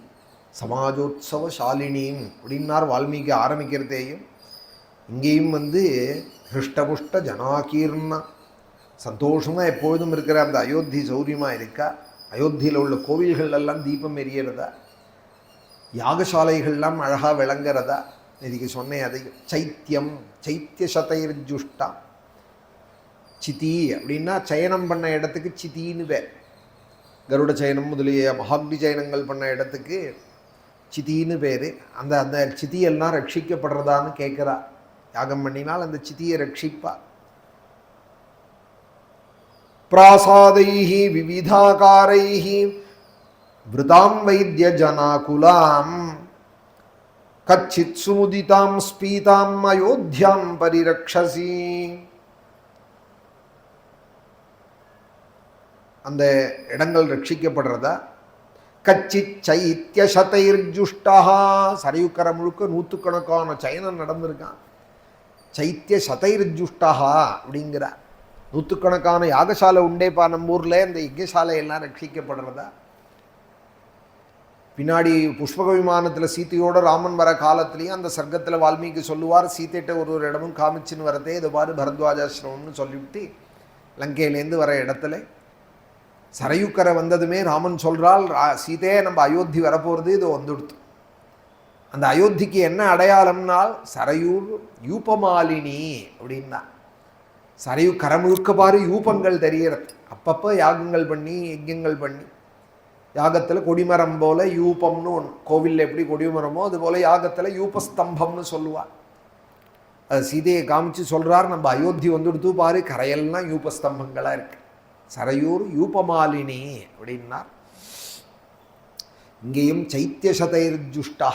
A: சமாஜோத்சவ சாலினியும் அப்படின்னார் வால்மீகி ஆரம்பிக்கிறதையும். இங்கேயும் ஹிருஷ்டபுஷ்ட ஜனாகீர்ணா சந்தோஷமாக எப்பொழுதும் இருக்கிற அந்த அயோத்தி சௌரியமாக இருக்கா? அயோத்தியில் உள்ள கோவில்கள்லாம் தீபம் எரியறதா? யாகசாலைகள்லாம் அழகாக விளங்குறதா? இதுக்கு சொன்னேன். அதை சைத்தியம், சைத்திய சதைர்ஜுஷ்டா. சிதி அப்படின்னா சயனம் பண்ண இடத்துக்கு சித்தின்னு பேர். கருட சயனம் முதலிய மகாக்னி சயனங்கள் பண்ண இடத்துக்கு சித்தின்னு பேர். அந்த அந்த சித்தியெல்லாம் ரட்சிக்கப்படுறதான்னு கேட்குறா. யாகம் பண்ணினால் அந்த சித்தியை ரட்சிப்பா. பிராசாதைஹி விவிதாகாரைஹி விருதாம் வைத்திய ஜனாகுலாம் கச்சித் சுமுதிதாம் ஸ்பீதாம் அயோத்தியாம் பரிரக்ஷசி. அந்த இடங்கள் ரட்சிக்கப்படுறதா? கச்சித் சைத்திய சதைர்ஜுஷ்டா. சரையுக்கரை முழுக்க நூற்றுக்கணக்கான சயனம் நடந்திருக்கான். சைத்திய சதைர்ஜுஷ்டா அப்படிங்கிற நூற்றுக்கணக்கான யாகசாலை உண்டேப்பா நம்ம ஊரில். இந்த யஜ்யசாலை எல்லாம் ரட்சிக்கப்படுறதா? பின்னாடி புஷ்பக விமானத்தில் சீத்தையோட ராமன் வர காலத்துலேயும் அந்த சர்க்கத்தில் வால்மீகி சொல்லுவார், சீத்தையிட்ட ஒரு இடமும் காமிச்சின்னு வரதே இது பாரு பரத்வாஜாசிரமம்னு சொல்லிவிட்டு லங்கையிலேருந்து வர இடத்துல சரையுக்கரை வந்ததுமே ராமன் சொல்கிறாள், சீதையே நம்ம அயோத்தி வரப்போகிறது, இது வந்துடுத்து. அந்த அயோத்திக்கு என்ன அடையாளம்னால் சரையூர் யூபமாலினி அப்படின்னா. சரையு கரை முழுக்க பாரு யூபங்கள் தெரிகிறது. அப்பப்போ யாகங்கள் பண்ணி யஜ்யங்கள் பண்ணி, யாகத்தில் கொடிமரம் போல் யூபம்னு ஒன்று, கோவிலில் எப்படி கொடிமரமோ அதுபோல் யாகத்தில் யூபஸ்தம்பம்னு சொல்லுவாள். அது சீதையை காமிச்சு சொல்கிறார், நம்ம அயோத்தி வந்துடுத்து பாரு, கரையெல்லாம் யூபஸ்தம்பங்களாக இருக்குது. சரையூர் யூபமாலினி அப்படின்னார். இங்கேயும் சைத்திய சதைர்ஜுஷ்டா.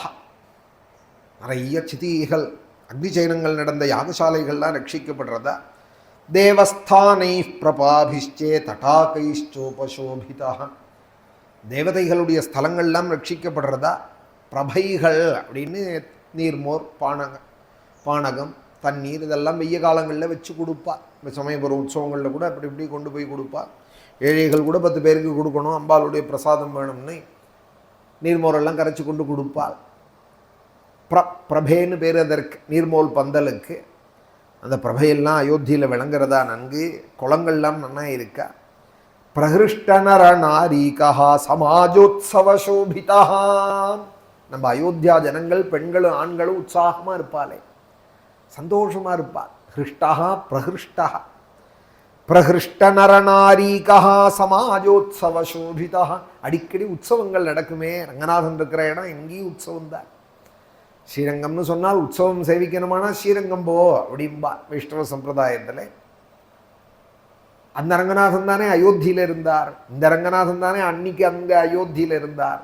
A: நிறைய சிதிகள் அக்னி சயனங்கள் நடந்த யாகசாலைகள்லாம் ரட்சிக்கப்படுறதா? தேவஸ்தானை பிரபாபிஷ்சே தடாகைச்சோபசோபிதா. தேவதைகளுடைய ஸ்தலங்கள்லாம் ரட்சிக்கப்படுறதா? பிரபைகள் அப்படின்னு நீர்மோர், பானகம், தண்ணீர் இதெல்லாம் வெய்ய காலங்களில் வச்சு கொடுப்பா. இப்போ சமயபுரம் உற்சவங்களில் கூட அப்படி இப்படி கொண்டு போய் கொடுப்பா. ஏழைகள் கூட 10 பேருக்கு கொடுக்கணும், அம்பாளுடைய பிரசாதம் வேணும்னு நீர்மோரெல்லாம் கரைச்சி கொண்டு கொடுப்பாள். பிரபேன்னு பேர் அதற்கு, நீர்மோல் பந்தலுக்கு. அந்த பிரபையெல்லாம் அயோத்தியில் விளங்குறதா நன்கு. குளங்கள்லாம் நன்னா இருக்கா. பிரகிருஷ்டநர நாரீகா சமாஜோத்சவசோபிதா. நம்ம அயோத்தியா ஜனங்கள், பெண்களும் ஆண்களும் உற்சாகமாக இருப்பாளே, சந்தோஷமாக இருப்பாள். ஹிருஷ்டா பிரகிருஷ்டா. பிரகிருஷ்ட நரநாரீகா சமாஜோத்சவசோபிதா. அடிக்கடி உற்சவங்கள் நடக்குமே. ரங்கநாதன் இருக்கிற இடம் எங்கேயும் உற்சவம் தான். ஸ்ரீரங்கம்னு சொன்னால் உற்சவம் சேவிக்கணுமானா ஸ்ரீரங்கம் போ அப்படின்பா வைஷ்ணவ சம்பிரதாயத்தில். அந்த ரங்கநாதன் தானே அயோத்தியில் இருந்தார். இந்த ரங்கநாதன் தானே அன்னைக்கு அங்கே அயோத்தியில் இருந்தார்.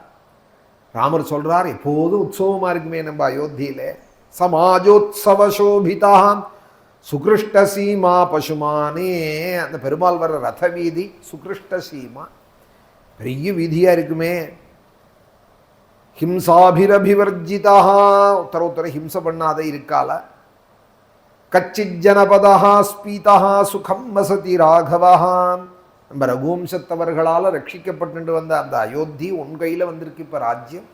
A: ராமர் சொல்றார், எப்போதும் உற்சவமாக இருக்குமே நம்ம அயோத்தியிலே. சமாஜோத்சவசோபிதா சுகிருஷ்ட சீமா பசுமானே. அந்த பெருமாள் வர ரத வீதி சுகிருஷ்ட சீமா, பெரிய வீதியாக இருக்குமே. ஹிம்சாபிரபிவர்ஜிதா. உத்தர ஹிம்சை பண்ணாத இருக்கால. கச்சித் ஜனபதா ஸ்பீதா சுகம் வசதி ராகவா. நம்ம ரகுவம்சத்தவர்களால் ரட்சிக்கப்பட்டு வந்த அந்த அயோத்தி உன் கையில் வந்திருக்கு இப்போ ராஜ்யம்.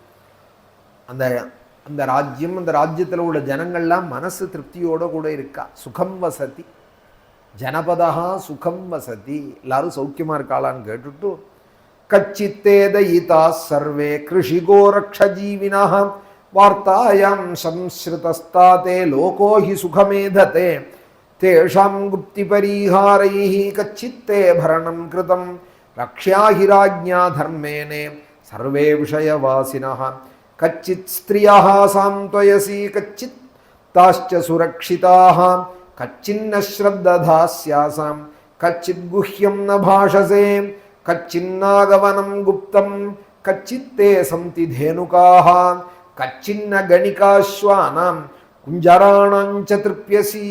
A: அந்த ராஜ்யம், அந்த ராஜ்யத்தில் உள்ள ஜனங்கள்லாம் மனசு திருப்தியோடு கூட இருக்கா. சுகம் வசதி ஜனபதா சுகம் வசதி. எல்லாரும் சௌக்கியமாக இருக்காளான்னு கேட்டுட்டு, கச்சித்தே தயிதா சர்வே கிருஷிகோரக்ஷஜீவினா வார்த்தாயாம் சம்ஸ்ருதஸ்தாதே லோகோ ஹி சுகமேததே தேஷாம் குப்தி பரிஹாரைஹி கச்சித்தே பரணம் கிருதம் ரக்ஷ்யாஹி ராஜ்ஞா தர்மேனே சர்வே விஷயவாசினஹ கச்சித் ஸ்திரியாஹ சாந்த்வயசி கச்சித் தாஷ்ச சுரக்ஷிதாஹ கச்சின்ன ஸ்ரத்ததாஸ்யாசாம் கச்சித் குஹ்யம் ந பாஷசே கச்சின்னாகவனம் குப்தம் கச்சித்தே சந்தி தேனுகாஹ கச்சின்ன கணிகாஸ்வானாம் குஞ்சராணாஞ்ச திருப்யசி.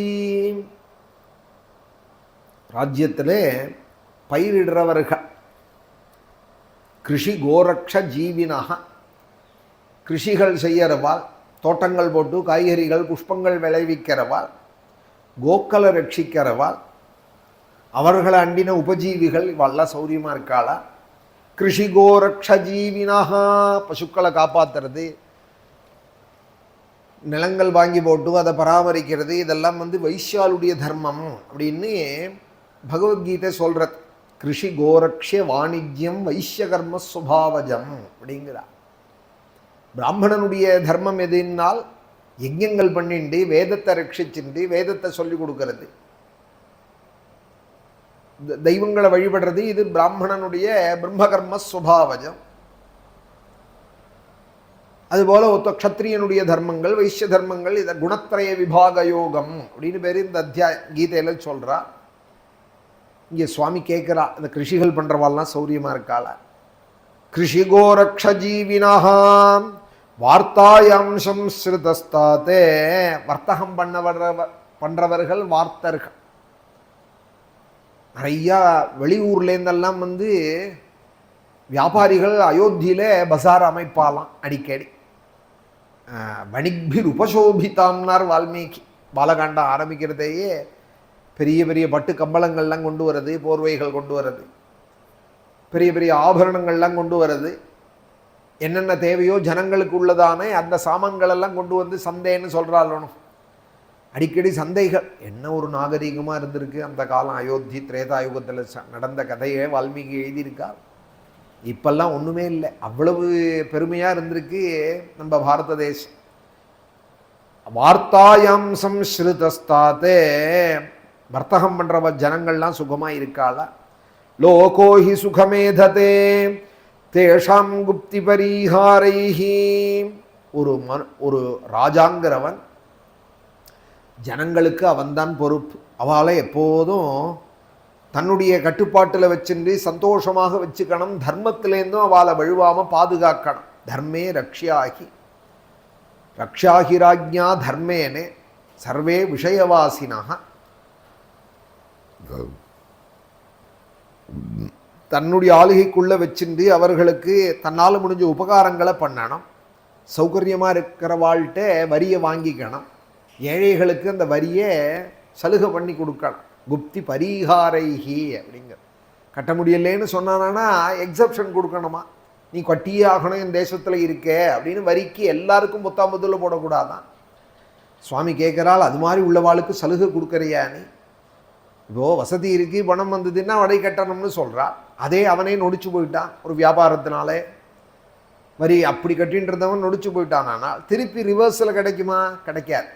A: ராஜ்யத்திலே பயிரிடுறவர்கள் கிருஷி கோரக்ஷ ஜீவினக. கிருஷிகள் செய்யறவாள், தோட்டங்கள் போட்டு காய்கறிகள் புஷ்பங்கள் விளைவிக்கிறவாள், கோக்களை ரட்சிக்கிறவாள், அவர்களை அண்டின உபஜீவிகள் இவெல்லாம் சௌரியமாக இருக்காளா. கிருஷி கோரக்ஷ ஜீவினகா. பசுக்களை காப்பாற்றுறது, நிலங்கள் வாங்கி போட்டு அதை பராமரிக்கிறது, இதெல்லாம் வைஷ்யாளுடைய தர்மம் அப்படின்னு பகவத்கீதை சொல்கிறது. கிருஷி கோரக்ஷ வாணிஜ்யம் வைஷ்ய கர்ம சுபாவஜம் அப்படிங்கிறா. பிராமணனுடைய தர்மம் எதுனால் யஜ்ஞங்கள் பண்ணிண்டு வேதத்தை ரட்சிச்சுண்டு வேதத்தை சொல்லிக் கொடுக்கறது, தெய்வங்களை வழிபடுறது. இது பிராமணனுடைய பிரம்மகர்ம சுபாவஜம். அதுபோல க்ஷத்ரியனுடைய தர்மங்கள், வைஷ்ய தர்மங்கள், இதை குணத்திரய விபாக யோகம் அப்படின்னு பேர் இந்த கீதையில சொல்றா. இங்கே சுவாமி கேட்குறா, இந்த கிருஷிகள் பண்றவாள்லாம் சௌரியமா இருக்காள. கிருஷிகோரக்ஷஜீவினஹா வார்த்தாயாம் சம்ஸ்ருதஸ்தாதே. வர்த்தகம் பண்றவர்கள் வார்த்தர்கள். நிறையா வெளியூர்லேருந்தெல்லாம் வியாபாரிகள் அயோத்தியில பசார் அமைப்பாலாம் அடிக்கடி. வணிக்பிர் உபசோபிதாம்னார் வால்மீகி. பாலகாண்டம் ஆரம்பிக்கிறதையே பெரிய பெரிய பட்டு கம்பளங்கள்லாம் கொண்டு வர்றது, போர்வைகள் கொண்டு வர்றது, பெரிய பெரிய ஆபரணங்கள்லாம் கொண்டு வர்றது, என்னென்ன தேவையோ ஜனங்களுக்கு உள்ளதானே அந்த சாமான்கள் எல்லாம் கொண்டு வந்து சந்தைன்னு சொல்கிறாலும். அடிக்கடி சந்தைகள். என்ன ஒரு நாகரீகமாக இருந்திருக்கு அந்த காலம். அயோத்தி திரேதாயுகத்தில் நடந்த கதையை வால்மீகி எழுதியிருக்கார். இப்பெல்லாம் ஒன்றுமே இல்லை. அவ்வளவு பெருமையாக இருந்திருக்கு நம்ம பாரத தேசம். வார்த்தாயாம் சம்ஸ்ருதஸ்தாதே. வர்த்தகம் பண்ணுற ஜனங்கள்லாம் சுகமாக இருக்காளா. லோகோஹி சுகமேததே தேஷாம் குப்தி பரிஹாரைஹி. ஒரு ராஜாங்கிறவன் ஜனங்களுக்கு அவன்தான் பொறுப்பு. அவளை எப்போதும் தன்னுடைய கட்டுப்பாட்டில் வச்சுட்டு சந்தோஷமாக வச்சுக்கணும். தர்மத்திலேருந்தும் அவளை வழுவாமல் பாதுகாக்கணும். தர்மே ரக்ஷாகி ராஜ்ஞா தர்மேனே சர்வே விஷயவாசினாக. தன்னுடைய ஆளுகைக்குள்ளே வச்சுட்டு அவர்களுக்கு தன்னால் முடிஞ்ச உபகாரங்களை பண்ணணும். சௌகரியமாக இருக்கிற வாழ்கிட்ட வரியை வாங்கிக்கணும். ஏழைகளுக்கு அந்த வரியை சலுகை பண்ணி கொடுக்கணும். குப்தி பரிகாரைஹி அப்படிங்கிற கட்ட முடியலேன்னு சொன்னானா எக்ஸப்ஷன் கொடுக்கணுமா, நீ கட்டியே ஆகணும் என் தேசத்தில் இருக்கே அப்படின்னு வரிக்கு எல்லாருக்கும் முதல்ல போடக்கூடாதான். சுவாமி கேட்குறாள், அது மாதிரி உள்ளவாளுக்கு சலுகை கொடுக்குறியா நீ? இப்போது வசதி இருக்குது, பணம் வந்ததுன்னா வடை கட்டணும்னு சொல்கிறா. அதே அவனே நொடிச்சு போயிட்டான் ஒரு வியாபாரத்தினாலே, வரி அப்படி கட்டின்றதவன் நொடிச்சு போயிட்டானா திருப்பி ரிவர்ஸில் கிடைக்குமா? கிடைக்காது.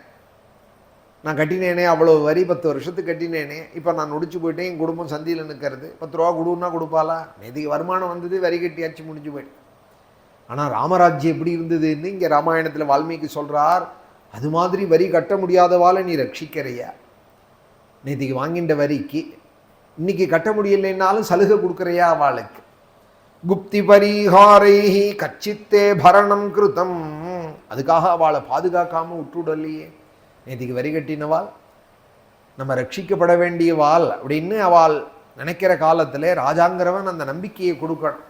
A: நான் கட்டினேனே அவ்வளோ வரி 10 வருஷத்துக்கு கட்டினேனே, இப்போ நான் நொடிச்சு போயிட்டேன், என் குடும்பம் சந்தியில் நிற்கிறது, 10 ரூபா கொடுன்னா கொடுப்பாளா? நேற்றுக்கு வருமானம் வந்தது, வரி கட்டியாச்சு, முடிஞ்சு போயிட்டு. ஆனால் ராமராஜ்யம் எப்படி இருந்ததுன்னு இங்கே ராமாயணத்தில் வால்மீகி சொல்கிறார். அது மாதிரி வரி கட்ட முடியாதவாளை நீ ரட்சிக்கிறையா? நேற்றுக்கு வாங்கின்ற வரிக்கு இன்னைக்கு கட்ட முடியலைன்னாலும் சலுகை கொடுக்குறையா அவளுக்கு? குப்தி பரிகாரைஹி கச்சித்தே பரணம் கிருதம். அதுக்காக அவளை பாதுகாக்காமல் விட்டுடலையே. நேற்றுக்கு வரி கட்டினவாள் நம்ம ரட்சிக்கப்பட வேண்டியவாள் அப்படின்னு அவள் நினைக்கிற காலத்தில் ராஜாங்கிறவன் அந்த நம்பிக்கையை கொடுக்கணும்.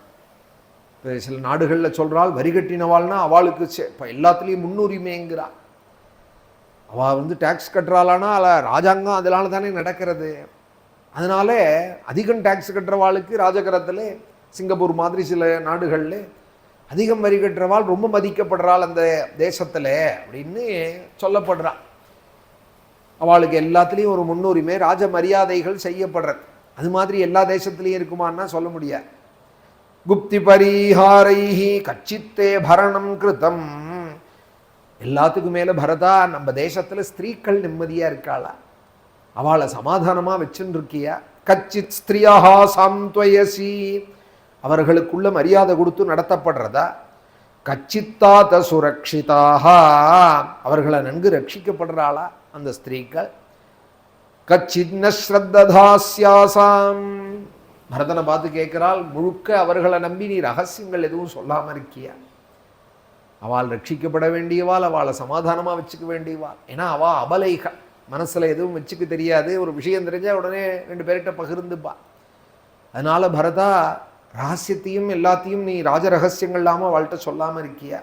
A: இப்போ சில நாடுகளில் சொல்கிறாள் வரி கட்டினவாள்னா அவளுக்கு இப்போ எல்லாத்துலேயும் முன்னுரிமைங்கிறாள். அவள் டேக்ஸ் கட்டுறாளானா ராஜாங்கம் அதனால தானே நடக்கிறது. அதனால அதிகம் டேக்ஸ் கட்டுறவாளுக்கு ராஜகரத்தில் சிங்கப்பூர் மாதிரி சில நாடுகளில் அதிகம் வரி கட்டுறவாள் ரொம்ப மதிக்கப்படுறாள் அந்த தேசத்தில் அப்படின்னு சொல்லப்படுறாள். அவளுக்கு எல்லாத்துலேயும் ஒரு முன்னுரிமை, ராஜ மரியாதைகள் செய்யப்படுறது. அது மாதிரி எல்லா தேசத்துலேயும் இருக்குமான்னா சொல்ல முடியாது. குப்தி பரிஹாரைஹி கச்சித்தே பரணம் கிருதம். எல்லாத்துக்கும் மேலே பரதா, நம்ம தேசத்தில் ஸ்திரீக்கள் நிம்மதியாக இருக்காளா? அவளை சமாதானமாக வச்சுன்னு இருக்கியா? கச்சித் ஸ்திரியா சாந்த்வயசி, அவர்களுக்குள்ள மரியாதை கொடுத்து நடத்தப்படுறதா? கச்சித்தாத சுரக்ஷிதாக, அவர்களை நன்கு ரட்சிக்கப்படுறாளா அந்த ஸ்திரீகள்? கச்சித்ன ஸ்ரத்ததாஸ்யாசாம், பரதனை பார்த்து கேட்கிறாள், முழுக்க அவர்களை நம்பி நீ ரகசியங்கள் எதுவும் சொல்லாமல் இருக்கியா? அவள் ரட்சிக்கப்பட வேண்டியவாள், அவளை சமாதானமாக வச்சுக்க வேண்டியவாள். ஏன்னா அவள் அபலைகள், மனசில் எதுவும் வச்சுக்க தெரியாது. ஒரு விஷயம் தெரிஞ்சால் உடனே 2 பேர்கிட்ட பகிர்ந்துப்பா. அதனால் பரதா, ரகசியத்தையும் எல்லாத்தையும் நீ ராஜ ரகசியங்கள் இல்லாமல் அவள்கிட்ட சொல்லாமல் இருக்கியா?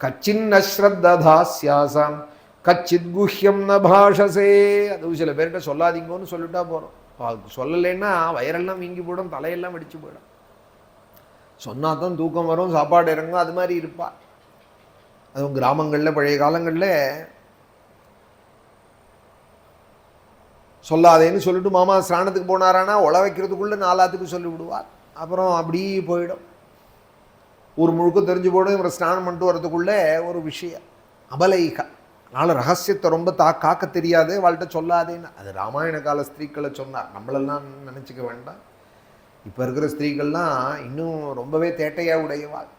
A: கச்சின் அஸ்ரத்தாஸ்யாசாம் கச்சித் குஹ்யம் ந பாஷசே. அது சில பேர்கிட்ட சொல்லாதீங்கன்னு சொல்லிட்டா போகிறோம். அவளுக்கு சொல்லலைன்னா வயரெல்லாம் வீங்கி போயிடும், தலையெல்லாம் வெடிச்சு போயிடும். சொன்னா தான் தூக்கம் வரும், சாப்பாடு இறங்கும், அது மாதிரி இருப்பாள். அதுவும் கிராமங்களில் பழைய காலங்களில் சொல்லாதேன்னு சொல்லிட்டு மாமா ஸ்நானத்துக்கு போனாரானா உழ வைக்கிறதுக்குள்ளே 4 சொல்லி விடுவார். அப்புறம் அப்படி போயிடும், ஊர் முழுக்க தெரிஞ்சு போய்டும். இவரை ஸ்நானம் பண்ணிட்டு வரதுக்குள்ளே ஒரு விஷயம் அபலைக. அதனால் ரகசியத்தை ரொம்ப காக்க தெரியாது, வாழ்கிட்ட சொல்லாதேன்னு. அது ராமாயண கால ஸ்திரீக்களை சொன்னார், நம்மளெல்லாம் நினச்சிக்க வேண்டாம். இப்போ இருக்கிற ஸ்திரீகள்லாம் இன்னும் ரொம்பவே தேட்டையாக உடையவாள்.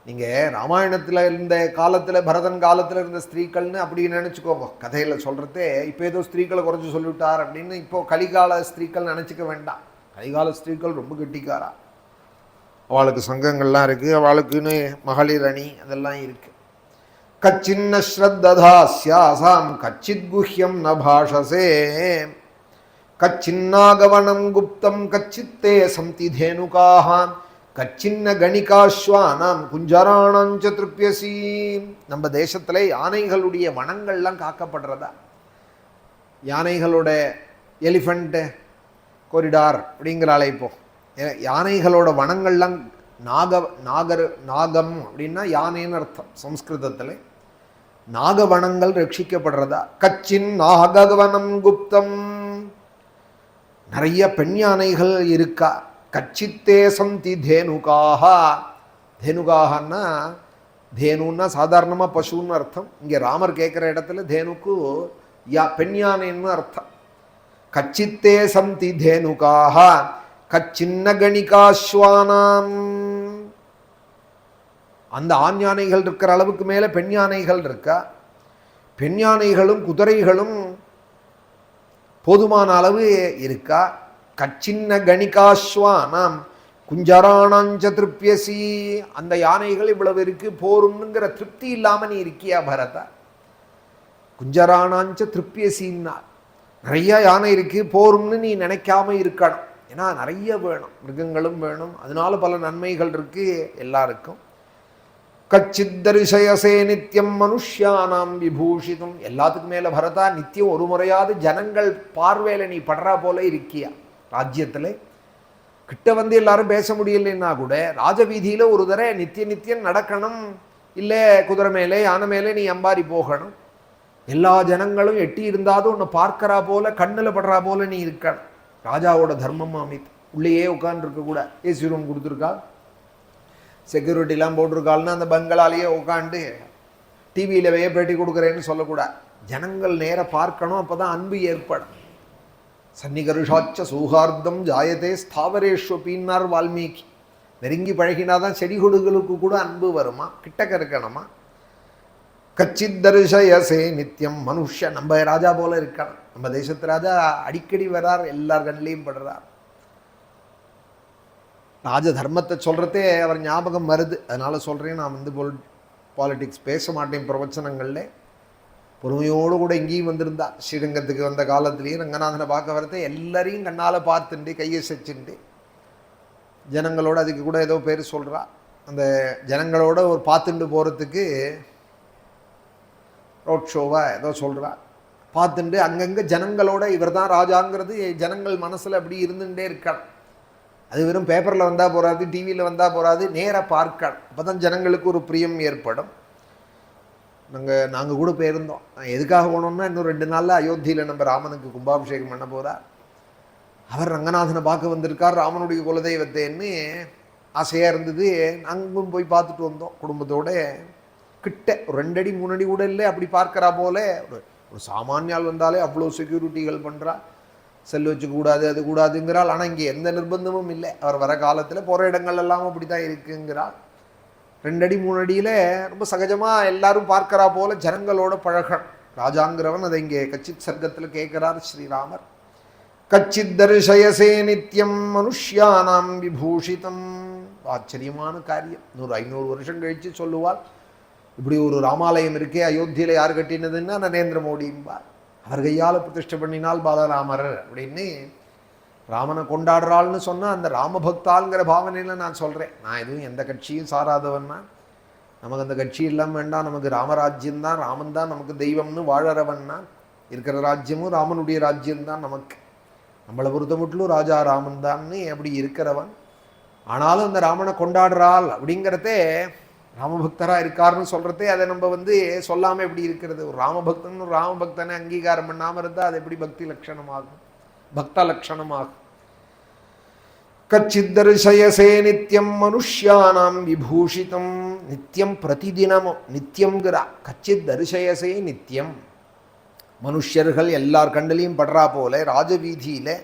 A: நீங்கள் ராமாயணத்தில் இருந்த காலத்தில், பரதன் காலத்தில் இருந்த ஸ்திரீகள்னு அப்படி நினச்சிக்கோங்க. கதையில் சொல்கிறதே இப்போ ஏதோ ஸ்திரீகளை குறைச்சி சொல்லிவிட்டார் அப்படின்னு இப்போது கலிகால ஸ்திரீகள் நினச்சிக்க வேண்டாம். கலிகால ஸ்திரீகள் ரொம்ப கெட்டிக்காரா. அவளுக்கு சங்கங்கள்லாம் இருக்குது, அவளுக்குன்னு மகளிர் அணி அதெல்லாம் இருக்குது. கச்சின்ன ஸ்ரத்ததாஸ்யாசாம் கச்சித் குஹ்யம் ந பாஷசே கச்சின்னாகவனம் குப்தம் கச்சித்தே சம்தி தேனுகாஹ கச்சின்ன கணிகாஸ்வானாம் குஞ்சராணாஞ்ச திருப்யசி. நம்ம தேசத்தில் யானைகளுடைய வனங்கள்லாம் காக்கப்படுறதா? யானைகளோட எலிஃபண்ட் கொரிடார் அப்படிங்கிற அழைப்போம். யானைகளோட வனங்கள்லாம் நாகம் அப்படின்னா யானைன்னு அர்த்தம் சம்ஸ்கிருதத்தில். நாகவனங்கள் ரட்சிக்கப்படுறதா? கச்சின் நாகவனம் குப்தம், நிறைய பெண் யானைகள் இருக்கா. கச்சித்தே சந்தி தேனுகாக. தேனுகாகன்னா தேனுன்னா சாதாரணமாக பசுன்னு அர்த்தம். இங்கே ராமர் கேட்குற இடத்துல தேனுக்கு பெண் யானைன்னு அர்த்தம். கச்சித்தே சந்தி தேனுகாக கச்சின்ன கணிகாஸ்வானாம். அந்த ஆண் யானைகள் இருக்கிற அளவுக்கு மேலே பெண் யானைகள் இருக்கா. பெண் யானைகளும் குதிரைகளும் போதுமான அளவு இருக்கா. கச்சின்ன கணிகாஸ்வானாம் குஞ்சராணாஞ்ச திருப்யசி. அந்த யானைகள் இவ்வளவு இருக்கு போரும்ங்கிற திருப்தி இல்லாமல் நீ இருக்கியா பரதா? குஞ்சராணாஞ்ச திருப்யசின்னா நிறைய யானை இருக்குது போரும்னு நீ நினைக்காம இருக்கணும். ஏன்னா நிறைய வேணும், மிருகங்களும் வேணும், அதனால பல நன்மைகள் இருக்குது எல்லாருக்கும். கச்சித்தரிசயசே நித்தியம் மனுஷ்யானாம் விபூஷிதம். எல்லாத்துக்கும் மேலே பரதா நித்தியம் ஒரு முறையாவது ஜனங்கள் பார்வையில் நீ படுறா போல இருக்கியா. ராஜ்யத்தில் கிட்ட வந்து எல்லாரும் பேச முடியலைன்னா கூட ராஜவீதியில் ஒரு தடவை நித்தியம் நடக்கணும். இல்லை குதிரை மேலே யானை மேலே நீ அம்பாரி போகணும். எல்லா ஜனங்களும் எட்டி இருந்தாலும் உன்னை பார்க்கறா போல கண்ணில் படுறா போல நீ இருக்கணும். ராஜாவோட தர்மம் அமைத்து உள்ளேயே உட்காந்துருக்க கூட. ஏசி ரூம் கொடுத்துருக்கா, செக்யூரிட்டிலாம் போட்டிருக்காள்னா அந்த பங்களாலேயே உட்காந்து டிவியிலவே பேட்டி கொடுக்குறேன்னு சொல்லக்கூடாது. ஜனங்கள் நேர பார்க்கணும், அப்போ தான் அன்பு ஏற்படும். சன்னிகருஷாச்ச சௌஹார்தம் ஜாயதே ஸ்தாவரேஷ்வப்பின்னார் வால்மீகி. நெருங்கி பழகினாதான் செடி கொடிகளுக்கு கூட அன்பு வருமா, கிட்டக்க இருக்கணுமா. கச்சித் தரிசயசே நித்தியம் மனுஷ. நம்ம ராஜா போல இருக்கணும். நம்ம தேசத்து ராஜா அடிக்கடி வரார், எல்லார் கண்ணிலையும் படுறார். ராஜ தர்மத்தை சொல்கிறதே அவர் ஞாபகம் வருது. அதனால் சொல்கிறேன், நான் வந்து பாலிட்டிக்ஸ் பேச மாட்டேன் பிரவச்சனங்களில். பொறுமையோடு கூட இங்கேயும் வந்திருந்தா. ஸ்ரீரங்கத்துக்கு வந்த காலத்துலேயும் ரங்கநாதனை பார்க்க வரதே எல்லாரையும் கண்ணால் பார்த்துட்டு கையை செச்சுண்டு ஜனங்களோட, அதுக்கு கூட ஏதோ பேர் சொல்கிறா, அந்த ஜனங்களோட ஒரு பார்த்துட்டு போகிறதுக்கு ரோட் ஷோவாக ஏதோ சொல்கிறா. பார்த்துட்டு அங்கங்கே ஜனங்களோட இவர் தான் ராஜாங்கிறது ஜனங்கள் மனசில் அப்படி இருந்துகிட்டே இருக்காள். அது வெறும் பேப்பரில் வந்தால் போகாது, டிவியில் வந்தால் போகாது, நேராக பார்க்கணும். அப்போ தான் ஜனங்களுக்கு ஒரு பிரியம் ஏற்படும். நாங்கள் கூட போயிருந்தோம். எதுக்காக போனோம்னா, இன்னும் 2 நாளில் அயோத்தியில் நம்ம ராமனுக்கு கும்பாபிஷேகம் பண்ண போகிறார். அவர் ரங்கநாதனை பார்க்க வந்திருக்கார், ராமனுடைய குலதெய்வத்தைன்னு ஆசையாக இருந்தது. நாங்களும் போய் பார்த்துட்டு வந்தோம் குடும்பத்தோடு. கிட்ட ஒரு 2 அடி 3 அடி கூட இல்லை, அப்படி பார்க்குறா போல. ஒரு சாமானியால் வந்தாலே அவ்வளோ செக்யூரிட்டிகள் பண்ணுறா. செல் வச்சுக்கூடாது, அது கூடாதுங்கிறாள். ஆனால் இங்கே எந்த நிர்பந்தமும் இல்லை. அவர் வர காலத்தில் போகிற இடங்கள் எல்லாம் அப்படி தான் இருக்குங்கிறாள். 2 அடி 3 அடியில் ரொம்ப சகஜமாக எல்லாரும் பார்க்குறா போல ஜனங்களோட பழகணும் ராஜாங்கிறவன். அதை இங்கே கச்சித் சர்க்கத்தில் கேட்குறார் ஸ்ரீராமர். கச்சித் தரிசயசே நித்தியம் மனுஷ்யானாம் விபூஷிதம். ஆச்சரியமான காரியம். 100-500 வருஷம் கழித்து சொல்லுவாள், இப்படி ஒரு ராமாலயம் இருக்கே அயோத்தியில் யார் கட்டினதுன்னா நரேந்திர மோடிம்பார். அவர் கையால் பிரதிஷ்டை பண்ணினால் பாலராமர் அப்படின்னு. ராமனை கொண்டாடுறாள்னு சொன்னால் அந்த ராமபக்தாளுங்கிற பாவனையில் நான் சொல்கிறேன். நான் எதுவும் எந்த கட்சியும் சாராதவன்னா, நமக்கு அந்த கட்சி எல்லாம் வேண்டாம், நமக்கு ராமராஜ்யம்தான், ராமன் தான் நமக்கு தெய்வம்னு வாழறவன்னா. இருக்கிற ராஜ்யமும் ராமனுடைய ராஜ்யம்தான் நமக்கு. நம்மளை பொறுத்த மட்டும் ராஜா ராமன் தான்னு அப்படி இருக்கிறவன். ஆனாலும் அந்த ராமனை கொண்டாடுறாள் அப்படிங்கிறதே, ராமபக்தராக இருக்காருன்னு சொல்கிறதே, அதை நம்ம வந்து சொல்லாமல் எப்படி இருக்கிறது. ஒரு ராமபக்தன் ராமபக்தனை அங்கீகாரம் பண்ணாமல் இருந்தால் அது எப்படி பக்தி லட்சணமாகும், பக்த லட்சணமாகும். கச்சித்தரிசயசே நித்தியம் மனுஷ்யானாம் விபூஷிதம். நித்தியம் பிரதிதினமும் நித்தியம்ங்கிறா. கச்சித் தரிசயசே நித்தியம். மனுஷர்கள் எல்லார் கண்ணிலையும் படுறா போல ராஜவீதியில்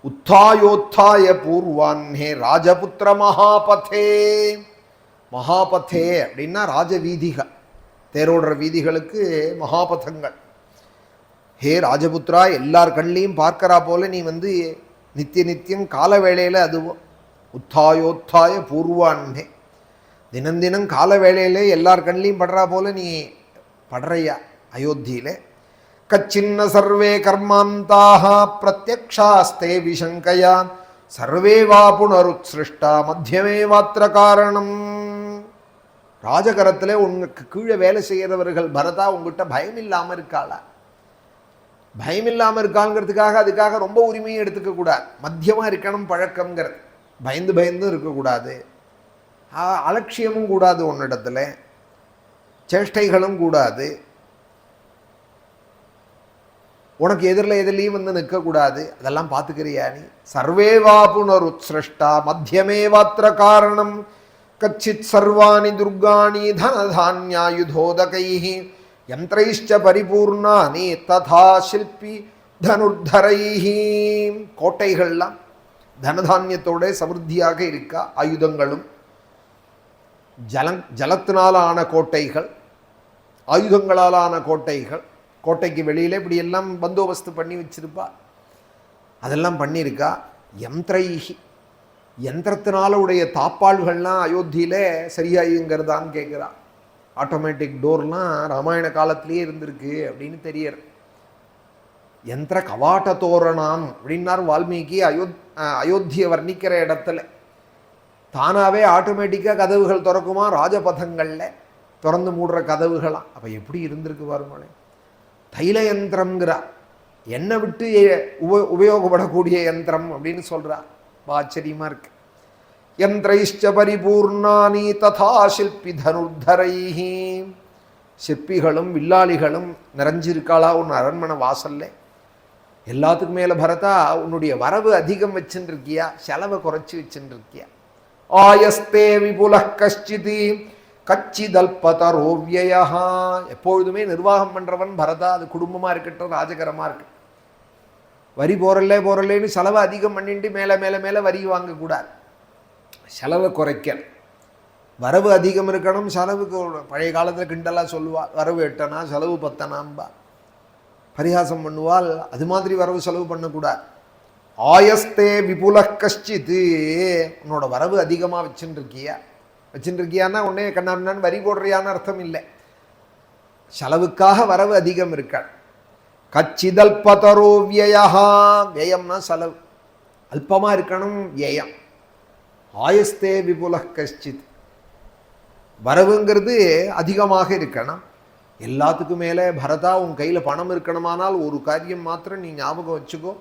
A: உத்தாயோத்தாய பூர்வான்னே ராஜபுத்திர மகாபதே. மகாபதே அப்படின்னா ராஜவீதிகள், தேரோடுற வீதிகளுக்கு மகாபதங்கள். ஹே ராஜபுத்ரா, எல்லார் கண்ணிலையும் பார்க்கறா போல நீ வந்து நித்தியம் கால வேளையில், அதுவும் உத்தாயோத்தாய பூர்வான்னே தினம் கால வேளையில் எல்லார் கண்ணிலையும் படுறா போல நீ படுறையா அயோத்தியில். கச்சின்ன சர்வே கர்மாந்தாக பிரத்யக்ஷாஸ்தே விசங்கயா சர்வே வா புனருத்ஸ்ருஷ்டா மத்தியமே வாத்திர காரணம். ராஜகரத்தில் உங்களுக்கு கீழே வேலை செய்கிறவர்கள் பரதா உங்ககிட்ட பயம் இல்லாமல் இருக்காளா? பயம் இல்லாமல் இருக்காங்கிறதுக்காக அதுக்காக ரொம்ப உரிமையும் எடுத்துக்கக்கூடாது. மத்தியமாக இருக்கணும் பழக்கங்கிறது. பயந்து இருக்கக்கூடாது, அலட்சியமும் கூடாது, உன்னிடத்துல சேஷ்டைகளும் கூடாது, உனக்கு எதிரிலையும் வந்து நிற்கக்கூடாது. அதெல்லாம் பார்த்துக்கிறியா நீ? சர்வே வா புனருத்ஸ்ருஷ்டா மத்தியமே வாத்திர காரணம். கச்சித் சர்வாணி துர்காணி தனதான்யாயுதோதகைஹி யந்திரைஷ்ச பரிபூர்ணானி ததா சில்பி தனுர்தரைஹி. கோட்டைகள்லாம் தனதான்யத்தோட சமிருத்தியாக இருக்கா. ஆயுதங்களும் ஜலத்தினாலான கோட்டைகள், ஆயுதங்களாலான கோட்டைகள். கோட்டைக்கு வெளியில் இப்படியெல்லாம் பந்தோபஸ்து பண்ணி வச்சிருப்பா. அதெல்லாம் பண்ணியிருக்கா. யந்திரைஹி, யந்திரத்தினால உடைய தாப்பாள்கள்லாம் அயோத்தியில் சரியாயுங்கிறதான்னு கேட்குறா. ஆட்டோமேட்டிக் டோர்லாம் ராமாயண காலத்திலே இருந்திருக்கு அப்படின்னு தெரியற. யந்திர கவாட்ட தோரணாம் அப்படின்னார் வால்மீகி அயோத்தியை வர்ணிக்கிற இடத்துல. தானாகவே ஆட்டோமேட்டிக்காக கதவுகள் திறக்குமா ராஜபதங்களில், திறந்து மூடுற கதவுகளாம். அப்போ எப்படி இருந்திருக்கு பாருங்களேன். தைல யந்திரம்ங்கிறார், எண்ணெய் விட்டு உபயோகப்படக்கூடிய யந்திரம் அப்படின்னு சொல்கிறார். ஆச்சரியமாக இருக்கு. யந்திரைஷ்ச பரிபூர்ணானி ததா சிற்பி தனுர்தரைஹி. சிற்பிகளும் வில்லாளிகளும் நிறைஞ்சிருக்காளா உன் அரண்மனை வாசல்ல. எல்லாத்துக்கும் மேலே பரதா உன்னுடைய வரவு அதிகம் வச்சுன்னு இருக்கியா, செலவை குறைச்சி வச்சுன்னு இருக்கியா. ஆயஸ்தே விபுல கஷ்டிதி கச்சிதல்பதரோவ்யா. எப்பொழுதுமே நிர்வாகம் பண்ணுறவன் பரதா, அது குடும்பமாக இருக்கட்டும் ராஜகரமாக இருக்கு. வரி போறல்லேன்னு செலவை அதிகம் பண்ணிட்டு மேலே மேலே மேலே வரி வாங்கக்கூடாது. செலவை குறைக்க, வரவு அதிகம் இருக்கணும், செலவுக்கு. பழைய காலத்தில் கிண்டலாக சொல்லுவாள், வரவு 8 செலவு 10 பரிகாசம் பண்ணுவாள். அது மாதிரி வரவு செலவு பண்ணக்கூடாது. ஆயஸ்தே விபுல கஷ்டித்து. உன்னோட வரவு அதிகமாக வச்சுருக்கியான்னா உடனே கண்ணான்னு வரி போடுறியான்னு அர்த்தம் இல்லை. செலவுக்காக வரவு அதிகம் இருக்க. கச்சிதல்பதரோ வியா. வியம்னா செலவு அல்பமாக இருக்கணும், வியம். ஆயஸ்தே விபுல கஷ்டித். வரவுங்கிறது அதிகமாக இருக்கணும். எல்லாத்துக்கும் மேலே பரதா உன் கையில் பணம் இருக்கணுமானால் ஒரு காரியம் மாத்திரம் நீ ஞாபகம் வச்சுக்கோ.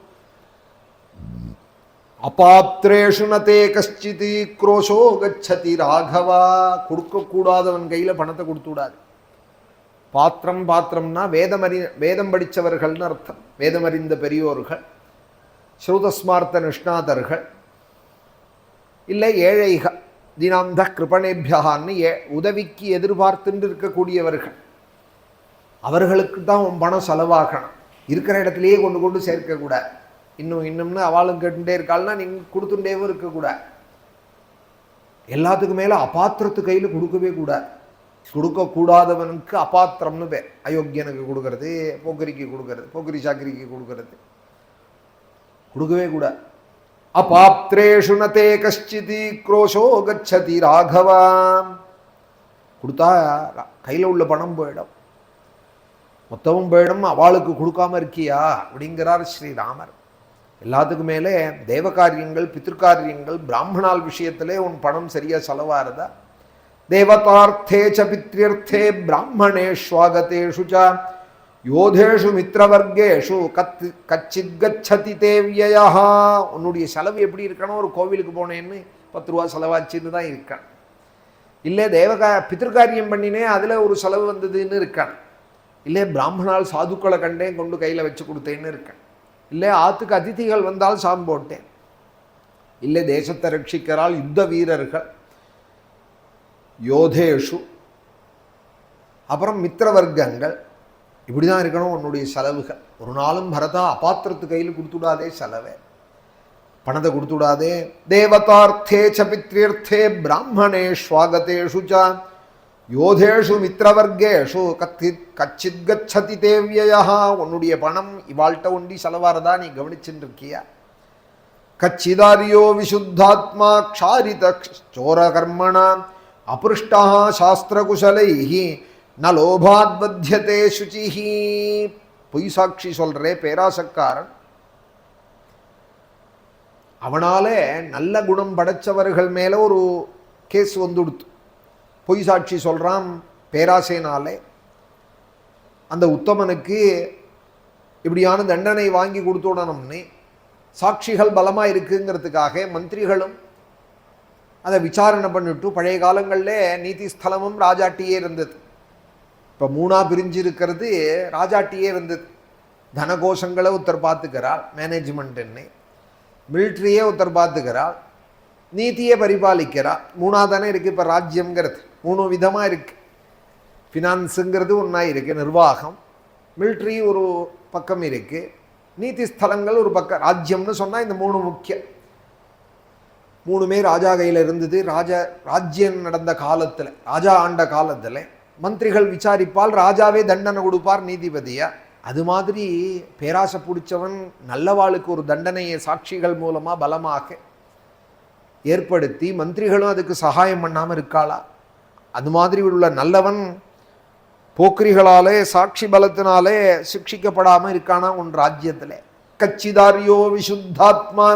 A: அபாத்ரேஷு நதே கஷ்டிதி குரோஷோ கச்சதி ராகவா. கொடுக்கக்கூடாதவன் கையில் பணத்தை கொடுத்து விடாது. பாத்திரம்னா வேதம் படித்தவர்கள்னு அர்த்தம். வேதமறிந்த பெரியோர்கள், ஸ்ருதஸ்மார்த்த நிஷ்ணாதர்கள், இல்லை ஏழைகள், தினாந்த கிருபணேபியான்னு உதவிக்கு எதிர்பார்த்துட்டு இருக்கக்கூடியவர்கள். அவர்களுக்கு தான் உன் பணம் செலவாகணும். இருக்கிற இடத்துலையே கொண்டு சேர்க்கக்கூடாது. இன்னும்னு அவளும் கேட்டுட்டே இருக்காள்னா நீங்கள் கொடுத்துட்டேவும் இருக்கக்கூடாது. எல்லாத்துக்கும் மேலே அபாத்திரத்து கையில் கொடுக்கவே கூடாது. கொடுக்கக்கூடாதவனுக்கு அபாத்திரம்னு பேர். அயோக்கியனுக்கு கொடுக்கறது, போக்கரிக்கு கொடுக்கறது, போக்கரி சாக்கரிக்கு கொடுக்கவே கூடாது. அபாத்ரேஷு நதே கஷ்டிதி குரோஷோ கச்சதி ராகவா. கொடுத்தா கையில் உள்ள பணம் போயிடும், மொத்தமும் போயிடும். அவளுக்கு கொடுக்காம இருக்கியா அப்படிங்கிறார் ஸ்ரீராமர். எல்லாத்துக்கும் மேலே தேவகாரியங்கள், பித்திருக்காரியங்கள், பிராமணால் விஷயத்திலே உன் பணம் சரியாக செலவாகிறதா. தேவதார்த்தே ச பித்ரியர்த்தே பிராமணேஷ்வாகதேஷு ச யோதேஷு மித்ரவர்கேஷு கச்சித் கச்சதி தேவ்யா. உன்னுடைய செலவு எப்படி இருக்கணும்? ஒரு கோவிலுக்கு போனேன்னு 10 ரூபா செலவாச்சின்னு தான் இருக்கான். இல்லை பித்திருக்காரியம் பண்ணினேன் அதில் ஒரு செலவு வந்ததுன்னு இருக்கான். இல்லை பிராமணால் சாதுக்களை கண்டேன் கொண்டு கையில் வச்சு கொடுத்தேன்னு இருக்கேன். இல்லை ஆற்றுக்கு அதிதிகள் வந்தால் சாம் போட்டேன். இல்லை தேசத்தை ரட்சிக்கிறால் யுத்த வீரர்கள், யோதேஷு, அப்புறம் மித்திரவர்க்கங்கள். இப்படி தான் இருக்கணும் உன்னுடைய செலவுகள். ஒரு நாளும் பரதா அபாத்திரத்து கையில் கொடுத்துடாதே செலவை, பணத்தை கொடுத்துடாதே. தேவதார்த்தே ச பித்ரியர்த்தே பிராமணேஷ்வாகதேஷு ச யோதேஷு மித்ரவர்கேஷு கச்சித் கச்சதி தேவ்யா. உன்னுடைய பணம் இவாள்கிட்ட ஒண்டி செலவாரதா நீ கவனிச்சுட்டு இருக்கியா? கச்சிதாரியோ விசுத்தாத்மா க்ஷாரித சோரகர்மண அபுருஷ்டா சாஸ்திரகுசலைஹி ந லோபாத் பத்தியதே சுச்சிஹி. பொய் சாட்சி சொல்றே பேராசக்காரன், அவனாலே நல்ல குணம் படைச்சவர்கள் மேலே ஒரு கேஸ் வந்துடுத்து. பொய் சாட்சி சொல்கிறான் பேராசைனாலே. அந்த உத்தமனுக்கு இப்படியான தண்டனை வாங்கி கொடுத்துடணும்னு சாட்சிகள் பலமாக இருக்குங்கிறதுக்காக மந்திரிகளும் அதை விசாரணை பண்ணிட்டு, பழைய காலங்களில் நீதி ஸ்தலமும் ராஜாட்டியே இருந்தது. இப்போ 3 பிரிஞ்சு இருக்கிறது ராஜாட்டியே இருந்தது. தனகோஷங்களை ஒருத்தர் பார்த்துக்கிறாள், மேனேஜ்மெண்ட்டுன்னு. மிலிட்ரியே ஒருத்தர் பார்த்துக்கிறாள், நீதியை பரிபாலிக்கிறாள். 3 தானே இருக்குது இப்போ ராஜ்யங்கிறது. 3 விதமாக இருக்குது. ஃபினான்ஸுங்கிறது ஒன்றா இருக்குது, நிர்வாகம். மிலிட்ரி ஒரு பக்கம் இருக்குது, நீதி ஸ்தலங்கள் ஒரு பக்கம். ராஜ்யம்னு சொன்னால் இந்த 3 முக்கியம். 3மே ராஜா கையில் இருந்தது. ராஜ்யம் நடந்த காலத்தில், ராஜா ஆண்ட காலத்தில் மந்திரிகள் விசாரிப்பால், ராஜாவே தண்டனை கொடுப்பார் நீதிபதியா. அது மாதிரி பேராசை பிடிச்சவன் நல்லவாளுக்கு ஒரு தண்டனையை சாட்சிகள் மூலமாக பலமாக ஏற்படுத்தி, மந்திரிகளும் அதுக்கு சகாயம் பண்ணாமல் இருக்காளா? அது மாதிரி உள்ள நல்லவன் போக்கிரிகளாலே சாட்சி பலத்தினாலே சிக்ஷிக்கப்படாமல் இருக்கானா உன் ராஜ்யத்தில். கச்சிதாரியோ விசுத்தாத்மா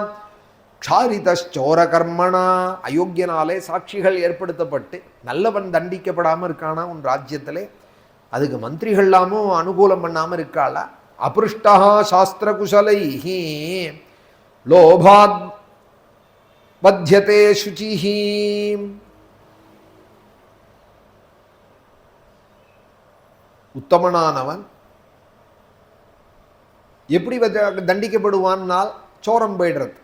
A: க்ஷாரிதோர கர்மணா, அயோக்கியனாலே சாட்சிகள் ஏற்படுத்தப்பட்டு நல்லவன் தண்டிக்கப்படாமல் இருக்கானா உன் ராஜ்யத்தில். அதுக்கு மந்திரிகள்லாமும் அனுகூலம் பண்ணாமல் இருக்காளா. அபிருஷ்டா சாஸ்திர குசலைஹி லோபாத் பத்யதே சுச்சிஹி. உத்தமனானவன் எப்படி தண்டிக்கப்படுவான்னால் சோரம் போயிடுறது.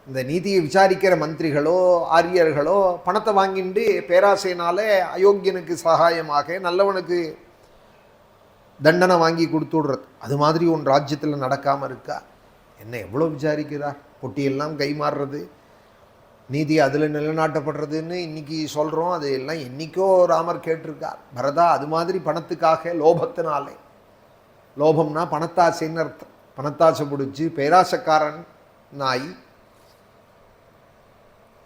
A: இந்த நீதியை விசாரிக்கிற மந்திரிகளோ ஆரியர்களோ பணத்தை வாங்கிட்டு பேராசைனாலே அயோக்கியனுக்கு சகாயமாக நல்லவனுக்கு தண்டனை வாங்கி கொடுத்து விடுறது. அது மாதிரி உன் ராஜ்யத்தில் நடக்காமல் இருக்கா? என்ன எவ்வளோ விசாரிக்கிறார். பொட்டியெல்லாம் கை மாறுறது, நீதி அதில் நிலைநாட்டப்படுறதுன்னு இன்றைக்கி சொல்கிறோம். அது எல்லாம் என்றைக்கோ ராமர் கேட்டிருக்கார். பரதா, அது மாதிரி பணத்துக்காக லோபத்தினாலே, லோபம்னா பணத்தாசைன்னு அர்த்தம், பணத்தாசை பிடிச்சி பேராசக்காரன் நாய்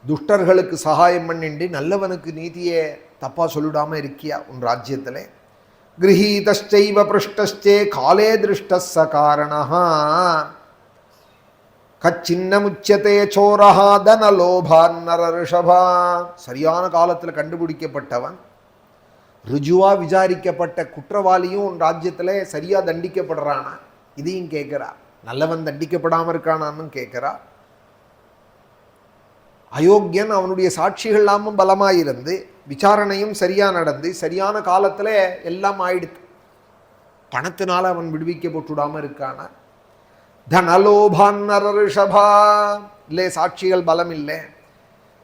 A: துஷ்டர்களுக்கு சகாயம் பண்ணிண்டு நல்லவனுக்கு நீதியை தப்பாக சொல்லிடாமல் இருக்கியா உன் ராஜ்யத்தில். கிரகீதச்சைவ பிருஷ்டச்சே காலே திருஷ்டஸ்ஸ காரணஹ கச்சின்னமுச்சதே சோரஹா தனலோபான்னர ரிஷபா. சரியான காலத்தில் கண்டுபிடிக்கப்பட்டவன், ருஜுவா விசாரிக்கப்பட்ட குற்றவாளியும் உன் ராஜ்யத்தில் சரியாக தண்டிக்கப்படுறானா இதையும் கேட்குறா. நல்லவன் தண்டிக்கப்படாமல் இருக்கானான்னு கேட்குறா. அயோக்கியன் அவனுடைய சாட்சிகள் எல்லாமும் பலமாயிருந்து விசாரணையும் சரியாக நடந்து சரியான காலத்தில் எல்லாம் ஆயிடுது. பணத்தினால் அவன் விடுவிக்கப்பட்டுடாமல் இருக்கானா. தனலோபான்னர ரிஷபா. இல்லை, சாட்சிகள் பலம் இல்லை,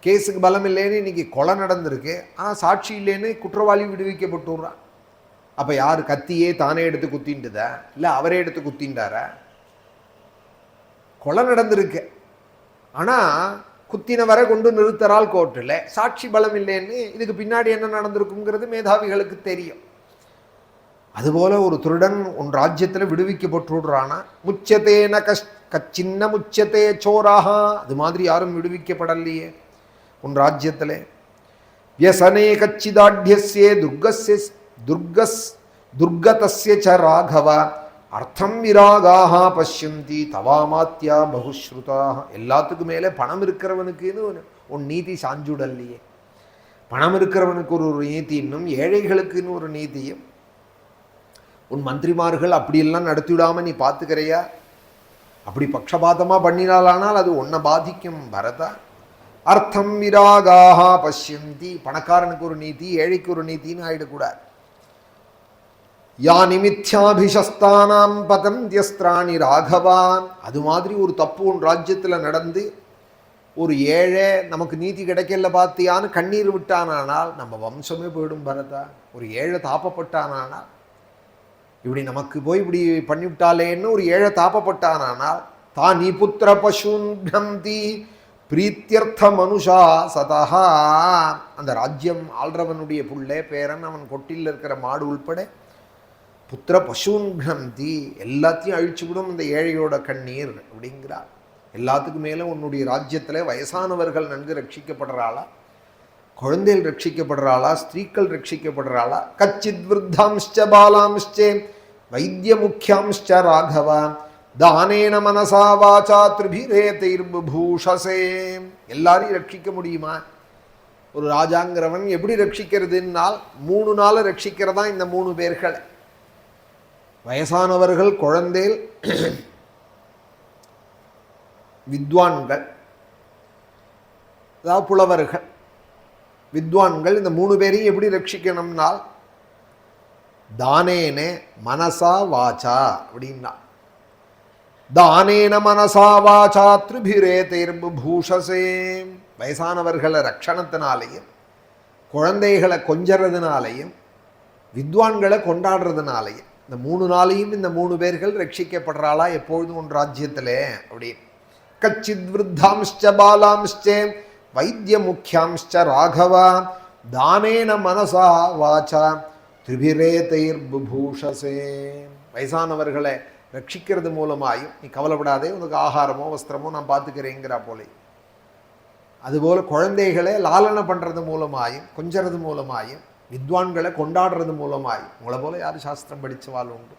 A: கேஸுக்கு பலம் இல்லைன்னு இன்னைக்கு கொலை நடந்திருக்கு. ஆனால் சாட்சி இல்லைன்னு குற்றவாளி விடுவிக்கப்பட்டுறான். அப்போ யார் கத்தியே தானே எடுத்து குத்தின்ட்டுதா, இல்லை அவரே எடுத்து குத்தின்றாரா? கொலை நடந்திருக்கு, ஆனால் குத்தினவரை கொண்டு நிறுத்தறால் கோர்ட்டில். சாட்சி பலம் இல்லைன்னு இதுக்கு பின்னாடி என்ன நடந்திருக்குங்கிறது மேதாவிகளுக்கு தெரியும். அதுபோல ஒரு திருடன் உன் ராஜ்யத்தில் விடுவிக்கப்பட்டுடுறானா. முச்சத்தேன கச்சின்ன முச்சத்தே சோராகா. அது மாதிரி யாரும் விடுவிக்கப்படலையே உன் ராஜ்யத்தில். வியசனே கச்சிதாட்யஸ்யே துர்கதஸ்ய ச ராகவ அர்த்தம் விராகாக பஷ்யந்தி தவாமாத்தியா பகுஸ்ருதாக. எல்லாத்துக்கும் மேலே பணம் இருக்கிறவனுக்குன்னு உன் நீதி சாஞ்சுடல்லையே. பணம் இருக்கிறவனுக்கு ஒரு நீதி, இன்னும் ஏழைகளுக்குன்னு ஒரு நீதியும் உன் மந்திரிமார்கள் அப்படியெல்லாம் நடத்திவிடாமல் நீ பார்த்துக்கிறையா? அப்படி பக்ஷபாதமாக பண்ணினாலானால் அது உன்னை பாதிக்கும் பரதா. அர்த்தம் விராகாக பஷ்யந்தி. பணக்காரனுக்கு ஒரு நீதி, ஏழைக்கு ஒரு நீதின்னு ஆயிடக்கூடாது. யா நிமித்யாபிஷஸ்தானாம் பதந்தியஸ்திராணி ராகவான். அது மாதிரி ஒரு தப்பு உன் ராஜ்யத்தில் நடந்து ஒரு ஏழை நமக்கு நீதி கிடைக்கல பார்த்தியான்னு கண்ணீர் விட்டானால் நம்ம வம்சமே போயிடும் பரதா. ஒரு ஏழை தாப்பப்பட்டானால், இப்படி நமக்கு போய் இப்படி பண்ணிவிட்டாலேன்னு ஒரு ஏழை தாப்பப்பட்டானால், தானி புத்திர பசுந்தி பிரீத்தியர்த்த மனுஷா சதஹா. அந்த ராஜ்யம் ஆள்றவனுடைய புள்ளை பேரன் அவன் கொட்டில் இருக்கிற மாடு உள்பட புத்திர பசுந்தி எல்லாத்தையும் அழிச்சுவிடும் இந்த ஏழையோட கண்ணீர் அப்படிங்கிறார். எல்லாத்துக்கும் மேலே உன்னுடைய ராஜ்யத்தில் வயசானவர்கள் நன்கு ரட்சிக்கப்படுறாளா, குழந்தைகள் ரட்சிக்கப்படுறாளா, ஸ்திரீக்கள் ரட்சிக்கப்படுறாளா. கச்சித் விருத்தாம்ச்ச பாலாம்ச்சே வைத்திய முக்கியாம்ச்ச ராகவா தானேன மனசா வாச்சா திரிபிரே தைர்பூஷசே. எல்லாரையும் ரட்சிக்க முடியுமா? ஒரு ராஜாங்கிறவன் எப்படி ரட்சிக்கிறதுனால் 3 நாள் ரட்சிக்கிறதா இந்த 3 பேர்கள். வயசானவர்கள், குழந்தைகள், வித்வான்கள், அதாவது புலவர்கள், வித்வான்கள், இந்த 3 பேரையும் எப்படி ரட்சிக்கணும்னால் தானேனே மனசா வாச்சா அப்படின்னா. தானேன மனசா வாச்சா திரிபிரே தைர்பூஷசே. வயசானவர்களை ரட்சணத்தினாலையும், குழந்தைகளை கொஞ்சறதுனாலையும், வித்வான்களை கொண்டாடுறதுனாலையும் இந்த 3 நாளையும் இந்த 3 பேர்கள் ரட்சிக்கப்படுறாளா எப்பொழுதும் உன் ராஜ்யத்திலே அப்படின்னு. கச்சித் விருத்தாம்ச்ச பாலாம்ச்சே வைத்திய முக்கியாம்ச்ச ராகவா தானேன மனசா வாச்சா திரிபிரே தைர்பூஷசே. வயசானவர்களை ரட்சிக்கிறது மூலமாயும் நீ கவலைப்படாதே, உனக்கு ஆகாரமோ வஸ்திரமோ நான் பார்த்துக்கிறேங்கிறா போலே. அதுபோல் குழந்தைகளை லாலனை பண்ணுறது மூலமாயும் கொஞ்சறது மூலமாயும் வித்வான்களை கொண்டாடுறது மூலமாய். உங்களை போல யார் சாஸ்திரம் படித்தவாள் உண்டு,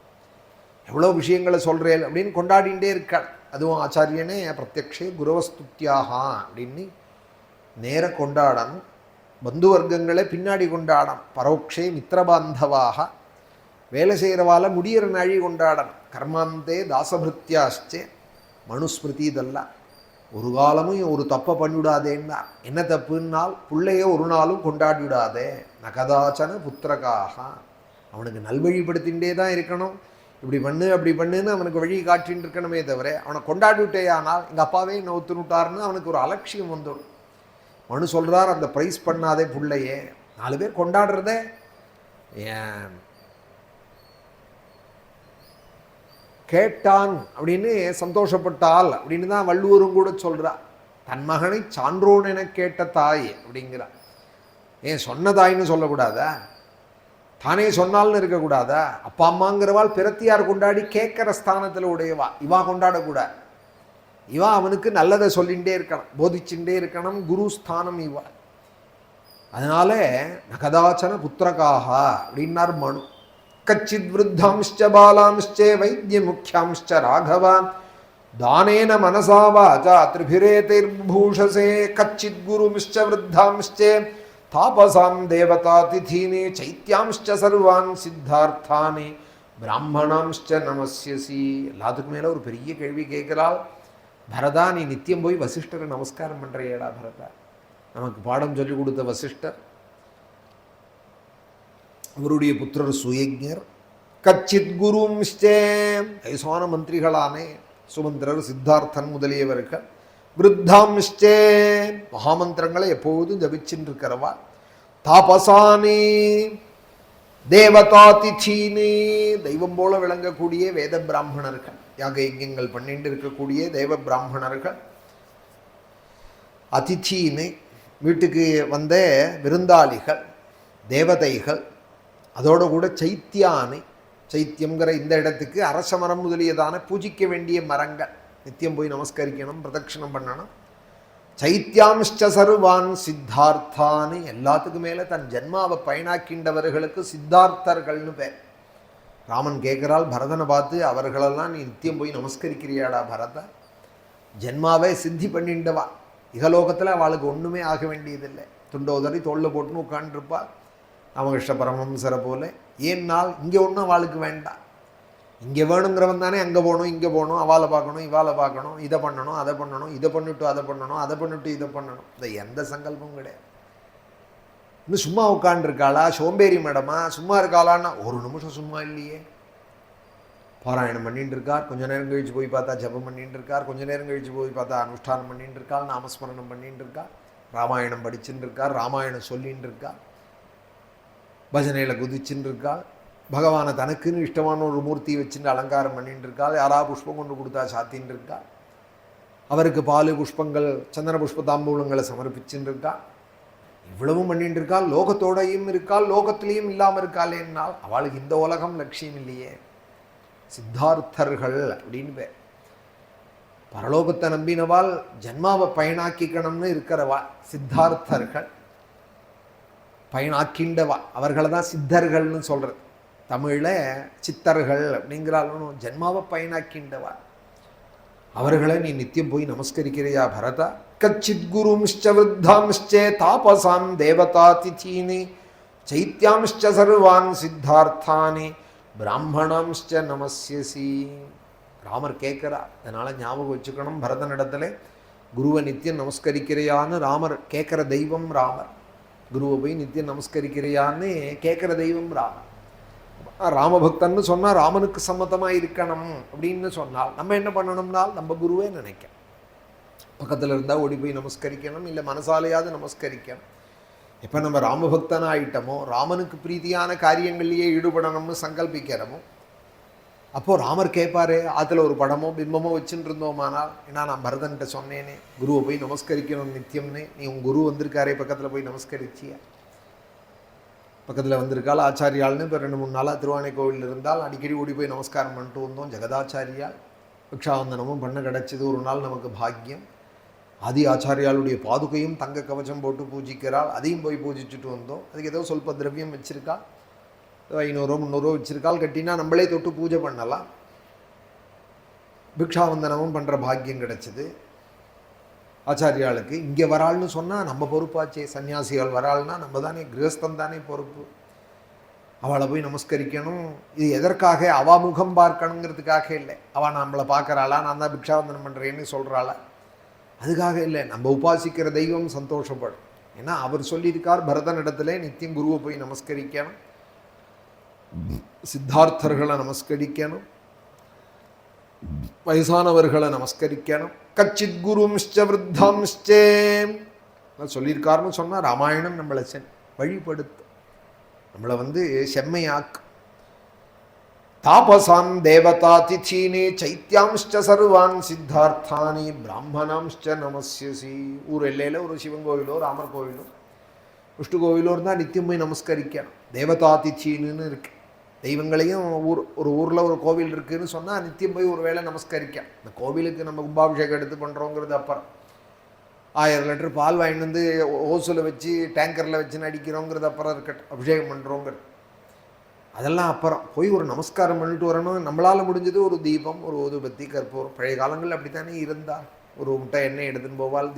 A: எவ்வளோ விஷயங்களை சொல்கிறேன் அப்படின்னு கொண்டாடிகிட்டே இருக்காள். அதுவும் ஆச்சாரியனே பிரத்யக்ஷே குருவஸ்துத்தியாக அப்படின்னு நேர கொண்டாடணும். பந்து வர்க்கங்களை பின்னாடி கொண்டாடணும். பரோக்ஷே மித்திரபாந்தவாக வேலை செய்கிறவால முடியிற நாழி கொண்டாடணும். கர்மாந்தே தாசபிருத்தியாச்சே மனுஸ்மிருதி இதெல்லாம். ஒரு காலமும் ஒரு தப்பை பண்ணிவிடாதேன்னா என்ன தப்புன்னால் பிள்ளைய ஒரு நாளும் கொண்டாடி விடாதே. நகதாச்சன புத்திரகாக அவனுக்கு நல்வழிப்படுத்திகிட்டே தான் இருக்கணும். இப்படி பண்ணு அப்படி பண்ணுன்னு அவனுக்கு வழி காட்டின்னு இருக்கணுமே தவிர அவனை கொண்டாடி விட்டேயானால் எங்கள் அப்பாவே என்ன ஒத்துனுட்டாருன்னு அவனுக்கு ஒரு அலட்சியம் வந்துடும். மனு சொல்கிறார், அந்த ப்ரைஸ் பண்ணாதே பிள்ளையே. 4 பேர் கொண்டாடுறதே ஏன் கேட்டான் அப்படின்னு சந்தோஷப்பட்டாள் அப்படின்னு தான் வள்ளுவரும் கூட சொல்கிறார். தன் மகனை சான்றோன் என கேட்ட தாய் அப்படிங்கிறார். ஏன் சொன்ன தாய்ன்னு சொல்லக்கூடாதா? தானே சொன்னால்னு இருக்கக்கூடாதா? அப்பா அம்மாங்கிறவாள் பிறத்தியார் கொண்டாடி கேட்குற ஸ்தானத்தில் உடையவா. இவா கொண்டாடக்கூடாது. இவா அவனுக்கு நல்லதை சொல்லிகிட்டே இருக்கணும், போதிச்சுட்டே இருக்கணும். குரு ஸ்தானம் இவா. அதனால நகதாச்சன புத்திரகாக அப்படின்னார் மனு. கச்சித் விருத்தாம்ச்ச பாலாம்ச்சே வைத்திய முக்கியாம்ச்ச ராகவான் தானேன மனசா வாசா திரிபிரேதைர்பூஷசே கச்சித் குருமிச்ச விருத்தாம்ச்சே தாபசாம் தேவதாதிதீனே சைத்யாம்ச்ச சர்வான் சித்தார்த்தானே பிராமணாம்ச்ச நமஸ்யசி. எல்லாத்துக்கும் மேலே ஒரு பெரிய கேள்வி கேட்கிறாள். பரதா, நீ நித்தியம் போய் வசிஷ்டரை நமஸ்காரம் பண்ணுறியடா பரதா? நமக்கு பாடம் சொல்லிக் கொடுத்த வசிஷ்டர், அவருடைய புத்திரர் சுயஜர். கச்சித் குரும்ச்சே வயசான மந்திரிகளானே சுமந்திரர், சித்தார்த்தன் முதலியவர்கள். விருத்தாம்ச்சே மகாமந்திரங்களை எப்போதும் ஜபிச்சுட்டு இருக்கிறவா. தாபசானே தேவதாதிதீனே தெய்வம் போல விளங்கக்கூடிய வேத பிராமணர்கள், யாக யஜ்ஞங்கள் பண்ணிட்டு இருக்கக்கூடிய தேவ பிராமணர்கள். அதிதீனே வீட்டுக்கு வந்த விருந்தாளிகள், தேவதைகள். அதோடு கூட சைத்தியானை, சைத்தியங்கிற இந்த இடத்துக்கு அரச மரம் முதலியதான பூஜிக்க வேண்டிய மரங்கள். நித்தியம் போய் நமஸ்கரிக்கணும், பிரதட்சிணம் பண்ணணும். சைத்தியாம்ச்ச சர்வான் சித்தார்த்தானு எல்லாத்துக்கும் மேலே தன் ஜென்மாவை பயனாக்கின்றவர்களுக்கு சித்தார்த்தர்கள்னு பேர். ராமன் கேட்குறாள் பரதனை பார்த்து, அவர்களெல்லாம் நீ நித்தியம் போய் நமஸ்கரிக்கிறியாடா பரத? ஜென்மாவை சித்தி பண்ணிண்டவா. இகலோகத்தில் அவளுக்கு ஒன்றுமே ஆக வேண்டியதில்லை. துண்டோதரி தோளில் போட்டுன்னு உட்காண்டிருப்பாள் ராமகிருஷ்ண பரமஹம்சரை போல. ஏன்னால் இங்கே ஒன்றும் அவளுக்கு வேண்டாம். இங்கே வேணுங்கிறவன் தானே அங்கே போகணும், இங்கே போகணும், அவளை பார்க்கணும், இவாளை பார்க்கணும், இதை பண்ணணும், அதை பண்ணணும், இதை பண்ணிட்டு அதை பண்ணணும், அதை பண்ணிட்டு இதை பண்ணணும். இந்த எந்த சங்கல்பமும் கிடையாது. இன்னும் சும்மா உட்காண்டிருக்காளா? சோம்பேறி மேடமா? சும்மா இருக்காளான்னா ஒரு நிமிஷம் சும்மா இல்லையே. பாராயணம் பண்ணிட்டு இருக்கார், கொஞ்சம் நேரம் கழித்து போய் பார்த்தா ஜபம் பண்ணிட்டு இருக்கார், கொஞ்சம் நேரம் கழித்து போய் பார்த்தா அனுஷ்டானம் பண்ணிட்டு இருக்காள், நாமஸ்மரணம் பண்ணிட்டு இருக்கார், ராமாயணம் படிச்சுட்டு இருக்கார், ராமாயணம் சொல்லின்னு இருக்கார், பஜனையில் குதிச்சுட்டு இருக்காள், பகவானை தனக்குன்னு இஷ்டமான ஒரு மூர்த்தியை வச்சுட்டு அலங்காரம் பண்ணிட்டு இருக்காள், யாராவது புஷ்பம் கொண்டு கொடுத்தா சாத்தின்னு இருக்கா, அவருக்கு பால் புஷ்பங்கள் சந்தன புஷ்ப தாம்பூலங்களை சமர்ப்பிச்சுட்டு இருக்கா. இவ்வளவும் பண்ணிட்டு இருக்காள். லோகத்தோடையும் இருக்காள், லோகத்திலையும் இல்லாமல் இருக்காளேன்னால் அவளுக்கு இந்த உலகம் லட்சியம் இல்லையே. சித்தார்த்தர்கள் அப்படின்னு பேர். பரலோகத்தை நம்பினவாள் ஜன்மாவை பயனாக்கிக்கணும்னு இருக்கிறவா சித்தார்த்தர்கள். பயனாக்கின்றவா அவர்களை தான் சித்தர்கள்னு சொல்கிறது. தமிழில் சித்தர்கள் அப்படிங்கிறாலும் ஜன்மாவை பயனாக்கின்றவா. அவர்களை நீ நித்தியம் போய் நமஸ்கரிக்கிறியா பரதா? கச்சித் குரும்ச்ச விருத்தாம்ச்சே தாபசாம் தேவதாதிதீனி சைத்யாம்ச்ச சர்வான் சித்தார்த்தானி பிராமணாம்ச்ச நமஸ்யசி. ராமர் கேட்குறா. அதனால் ஞாபகம் வச்சுக்கணும், பரதனிடத்துல குருவை நித்தியம் நமஸ்கரிக்கிறையான்னு ராமர் கேட்குற தெய்வம் ராமர். குருவை போய் நித்தியம் நமஸ்கரிக்கிறையான்னு கேட்குற தெய்வம் ராமர். ராமபக்தன்னு சொன்னால் ராமனுக்கு சம்மதமாக இருக்கணும் அப்படின்னு சொன்னால் நம்ம என்ன பண்ணணும்னால் நம்ம குருவே நினைக்க பக்கத்தில் இருந்தால் ஓடி போய் நமஸ்கரிக்கணும், இல்லை மனசாலையாவது நமஸ்கரிக்கணும். எப்போ நம்ம ராமபக்தனாக ஆயிட்டமோ, ராமனுக்கு பிரீதியான காரியங்கள்லேயே ஈடுபடணும்னு சங்கல்பிக்கிறோமோ, அப்போது ராமர் கேட்பார். ஆற்றுல ஒரு படமோ பிம்பமோ வச்சுட்டு இருந்தோமானால், ஏன்னா நான் பரதன்கிட்ட சொன்னேனே குருவை போய் நமஸ்கரிக்கணும் நித்தியம்னு, நீ உன் குரு வந்திருக்காரே பக்கத்தில் போய் நமஸ்கரிச்சியா? பக்கத்தில் வந்திருக்காள் ஆச்சாரியாள்னு. இப்போ 2-3 நாளாக திருவானைக்கோவில் இருந்தால் அடிக்கடி ஓடி போய் நமஸ்காரம் பண்ணிட்டு வந்தோம். ஜெகதாச்சாரியால் பிக்ஷாவந்தனமும் பண்ண கிடச்சிது ஒரு நாள் நமக்கு பாக்கியம். ஆதி ஆச்சாரியாளுடைய பாதுகையும் தங்க கவச்சம் போட்டு பூஜிக்கிறாள். அதையும் போய் பூஜிச்சுட்டு வந்தோம். அதுக்கு ஏதோ சொல்ப திரவியம் வச்சுருக்கா, 500 300 வச்சுருக்காள். கட்டினா நம்மளே தொட்டு பூஜை பண்ணலாம். பிக்ஷாவந்தனமும் பண்ணுற பாக்கியம் கிடச்சிது ஆச்சாரியாளுக்கு. இங்கே வராள்னு சொன்னால் நம்ம பொறுப்பாச்சே. சன்னியாசிகள் வராள்னா நம்ம தானே, கிரகஸ்தன் தானே பொறுப்பு. அவளை போய் நமஸ்கரிக்கணும். இது எதற்காக? அவள் முகம் பார்க்கணுங்கிறதுக்காக இல்லை. அவள் நம்மளை பார்க்குறாளா, நான் தான் பிக்ஷாவந்தனம் பண்ணுறேன்னு சொல்கிறாளா, அதுக்காக இல்லை. நம்ம உபாசிக்கிற தெய்வம் சந்தோஷப்படும். ஏன்னா அவர் சொல்லியிருக்கார் பரதன் இடத்துல நித்தியம் குருவை போய் நமஸ்கரிக்கணும், சித்தார்த்தர்களை நமஸ்கரிக்கணும், வயசானவர்களை நமஸ்கரிக்கணும். கச்சித் குரும்ச்ச விருத்தம்ச்சே சொல்லியிருக்காருன்னு சொன்னால் ராமாயணம் நம்மளை வழிபடுத்து, நம்மளை செம்மையாக்கு. தாபசான் தேவதா திதீனே சைத்யாம்ச்ச சர்வான் சித்தார்த்தானி பிராமணாம்ச்ச நமஸ்யசி. ஊர் எல்லையில் ஒரு சிவன் கோவிலோ ராமர் கோவிலோ விஷ்ணு கோவிலோ இருந்தால் நித்தியம் போய் நமஸ்கரிக்கணும். தேவதா திதீன்னு இருக்கு. தெய்வங்களையும் ஒரு ஊரில் ஒரு கோவில் இருக்குதுன்னு சொன்னால் நித்தியம் போய் ஒரு வேளை நமஸ்கரிக்க. இந்த கோவிலுக்கு நம்ம கும்பாபிஷேகம் எடுத்து பண்ணுறோங்கிறது அப்புறம். 1000 லிட்டர் பால் வாங்கிட்டு ஓசில் வச்சு டேங்கரில் வச்சுன்னு அடிக்கிறோங்கிறது அப்புறம் இருக்கட்டும். அபிஷேகம் பண்ணுறோங்கிறது அதெல்லாம் அப்புறம். போய் ஒரு நமஸ்காரம் பண்ணிட்டு வரணும். நம்மளால் முடிஞ்சது ஒரு தீபம், ஒரு ஊதுபத்தி, கற்பூரம். பழைய காலங்கள் அப்படி தானே இருந்தால் ஒரு முட்டை எண்ணெய் எடுத்துன்னு போவாள்.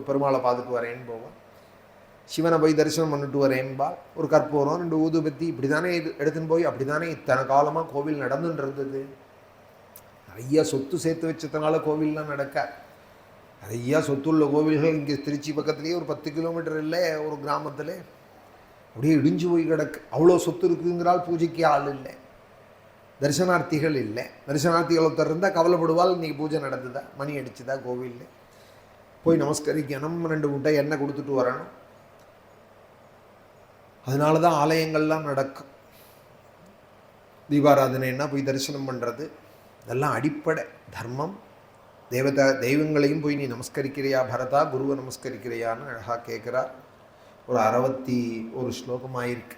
A: பெருமாளை பார்த்துட்டு வரேன்னு போவாள். சிவனை போய் தரிசனம் பண்ணிட்டு வரேன்பாள். ஒரு கற்பூரம் 2 ஊதுபத்தி இப்படி தானே எடுத்துன்னு போய் அப்படி தானே இத்தனை காலமாக கோவில் நடந்துன்னு இருந்தது. நிறையா சொத்து சேர்த்து வச்சதுனால கோவில்லாம் நடக்க. நிறையா சொத்துள்ள கோவில்கள் இங்கே திருச்சி பக்கத்துலேயே ஒரு 10 கிலோமீட்டர் இல்லை ஒரு கிராமத்தில் அப்படியே இடிஞ்சு போய் கிடக்கு. அவ்வளோ சொத்து இருக்குங்கிறால் பூஜைக்கு ஆள் இல்லை, தரிசனார்த்திகள் இல்லை. தரிசனார்த்திகள் ஒருத்தர் இருந்தால் கவலைப்படுவாள், இன்றைக்கி பூஜை நடந்துதா, மணி அடிச்சுதா, கோவிலில் போய் நமஸ்கரிக்கணும், 2 முட்டை எண்ணெய் கொடுத்துட்டு வரணும். அதனால தான் ஆலயங்கள்லாம் நடக்கும். தீபாராதனைன்னா போய் தரிசனம் பண்ணுறது இதெல்லாம் அடிப்படை தர்மம். தெய்வங்களையும் போய் நீ நமஸ்கரிக்கிறியா பரதா, குருவை நமஸ்கரிக்கிறியான்னு அழகாக கேட்குறார். ஒரு 61 ஸ்லோகமாயிருக்கு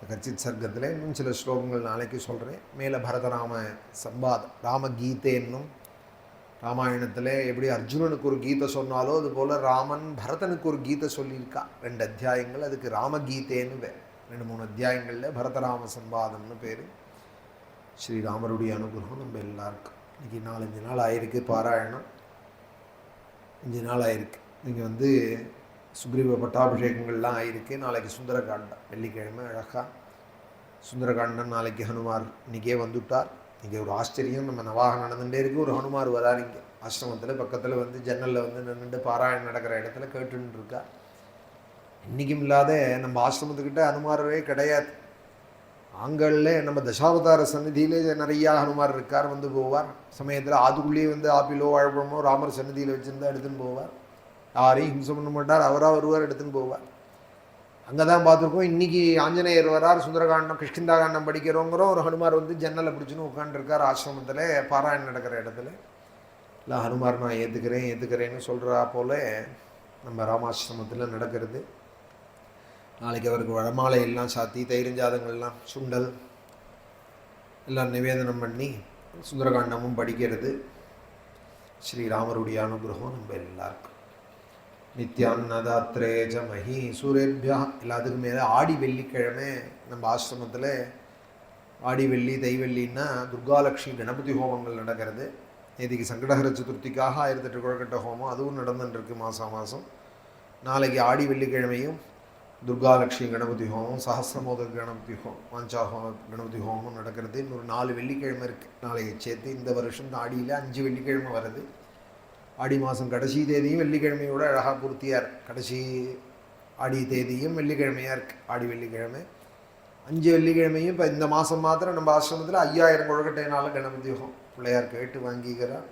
A: கச்சித் சர்க்கத்தில். இன்னும் சில ஸ்லோகங்கள் நாளைக்கு சொல்கிறேன். மேலே பரதராம சம்பாதம், ராமகீதை என்னும் ராமாயணத்தில் எப்படி அர்ஜுனனுக்கு ஒரு கீதை சொன்னாலோ அதுபோல் ராமன் பரதனுக்கு ஒரு கீதை சொல்லியிருக்கா. 2 அத்தியாயங்கள், அதுக்கு ராமகீதைன்னு பேர். 2-3 அத்தியாயங்களில் பரதராம சம்பாதம்னு பேர். ஸ்ரீராமருடைய அனுகிரகம் நம்ம எல்லாருக்கும். இன்றைக்கி 4-5 நாள் ஆயிருக்கு பாராயணம், 5 நாள் ஆயிருக்கு. நீங்கள் சுக்ரீவ பட்டாபிஷேகங்கள்லாம் ஆயிருக்கு. நாளைக்கு சுந்தரகாண்டம், வெள்ளிக்கிழமை அழகாக சுந்தரகாண்டம். நாளைக்கு ஹனுமார் இன்றைக்கே வந்துவிட்டார். இங்கே ஒரு ஆச்சரியம், நம்ம நவாக நடந்துகிட்டே இருக்குது. ஒரு ஹனுமார் வரார் இங்கே ஆசிரமத்தில் பக்கத்தில் ஜன்னலில் நின்றுட்டு பாராயணம் நடக்கிற இடத்துல கேட்டுன்னு இருக்கா. இன்றைக்கும் இல்லாத நம்ம ஆசிரமத்துக்கிட்ட ஹனுமாரவே கிடையாது. ஆண்களில் நம்ம தசாவதார சந்நிதியிலே நிறையா ஹனுமார் இருக்கார், போவார். சமயத்தில் அதுக்குள்ளேயே ஆப்பிளோ வாழைப்பழமோ ராமர் சந்நிதியில் வச்சுருந்தா எடுத்துன்னு போவார். யாரையும் ஹிம்சை பண்ண மாட்டார், அவராக வருவார், எடுத்துன்னு போவார். அங்கே தான் பார்த்துருக்கோம். இன்றைக்கி ஆஞ்சநேயர் வரார், சுந்தரகாண்டம் கிருஷ்ணந்தா காண்டம் படிக்கிறோங்கிறோம். ஒரு ஹனுமார் ஜன்னலை பிடிச்சின்னு உட்காந்துருக்கார் ஆசிரமத்தில் பாராயணம் நடக்கிற இடத்துல. இல்லை ஹனுமார் நான் ஏற்றுக்கிறேன்னு சொல்கிறா போல் நம்ம ராமாசிரமத்தில் நடக்கிறது. நாளைக்கு அவருக்கு வடமாலை எல்லாம் சாத்தி தயிரஞ்சாதங்கள்லாம் சுண்டல் எல்லாம் நிவேதனம் பண்ணி சுந்தரகாண்டமும் படிக்கிறது. ஸ்ரீராமருடைய அனுகிரகம் நம்ம எல்லாருக்கும். நித்யான்னதாத்ரேஜ மஹி சூரேபியா. எல்லாத்துக்கும் மேலே ஆடி வெள்ளிக்கிழமை நம்ம ஆசிரமத்தில் ஆடி வெள்ளி தைவெள்ளின்னா துர்காலட்சுமி கணபதி ஹோமங்கள் நடக்கிறது. நேற்றுக்கு சங்கடஹர சதுர்த்திக்காக 1008 குழக்கட்டை ஹோமம் அதுவும் நடந்துட்டுருக்கு மாதம். நாளைக்கு ஆடி வெள்ளிக்கிழமையும் துர்காலட்சுமி கணபதி ஹோமம், சஹசிரமோதக கணபதி ஹோமம், வாஞ்சா கணபதி ஹோமம் நடக்கிறது. இன்னொரு 4 வெள்ளிக்கிழமை இருக்குது நாளைக்கு சேர்த்து. இந்த வருஷம் ஆடியில் 5 வெள்ளிக்கிழமை வருது. ஆடி மாதம் கடைசி தேதியும் வெள்ளிக்கிழமையோட அழகாக பூர்த்தியாக இருக்குது. கடைசி ஆடி தேதியும் வெள்ளிக்கிழமையாக இருக்குது. ஆடி வெள்ளிக்கிழமை 5 வெள்ளிக்கிழமையும். இப்போ இந்த மாதம் மாத்திரம் நம்ம ஆசிரமத்தில் 5000 குழக்கட்டையினால கணபதி ஹோமம் பிள்ளையார் கேட்டு வாங்கிக்கிறார்.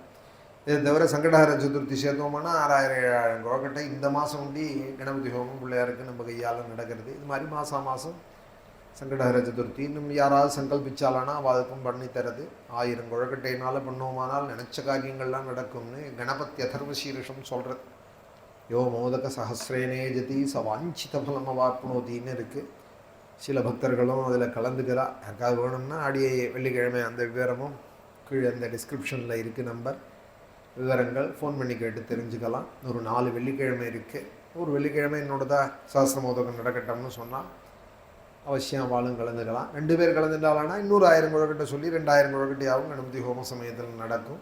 A: இதை தவிர சங்கடஹர சதுர்த்தி சேர்த்தோம்னா 6000-7000 குழக்கட்டை இந்த மாதம் கணபதி ஹோமம் பிள்ளையாருக்கு நம்ம கையால் நடக்கிறது. இது மாதிரி மாதம் சங்கடஹர சதுர்த்தி இன்னும் யாராவது சங்கல்பிச்சாலானா அவளுக்கும் பண்ணி தரது. 1000 குழக்கட்டையினால் பண்ணோமானால் நினச்ச காரியங்கள்லாம் நடக்கும்னு கணபதி அதர்வசீரிஷம் சொல்கிறது. யோ மோதக சஹசிரேனே ஜதி சவாஞ்சித பலம் அவாப்னோதின்னு இருக்குது. சில பக்தர்களும் அதில் கலந்துக்கிறா. யாருக்காவது வேணும்னா ஆடிய வெள்ளிக்கிழமை அந்த விவரமும் கீழே அந்த டிஸ்கிரிப்ஷனில் இருக்குது நம்பர். விவரங்கள் ஃபோன் பண்ணி கேட்டு தெரிஞ்சுக்கலாம். ஒரு 4 வெள்ளிக்கிழமை இருக்குது. ஒரு வெள்ளிக்கிழமை என்னோட தான் சஹஸ்ரமோதகம் நடக்கட்டும்னு சொன்னால் அவசியம் வாழும் கலந்துக்கலாம். 2 பேர் கலந்துட்டாலானா இன்னொரு 1000 குழக்கட்டை சொல்லி 2000 குழக்கட்டையாகவும் கணபதி ஹோம சமயத்தில் நடக்கும்.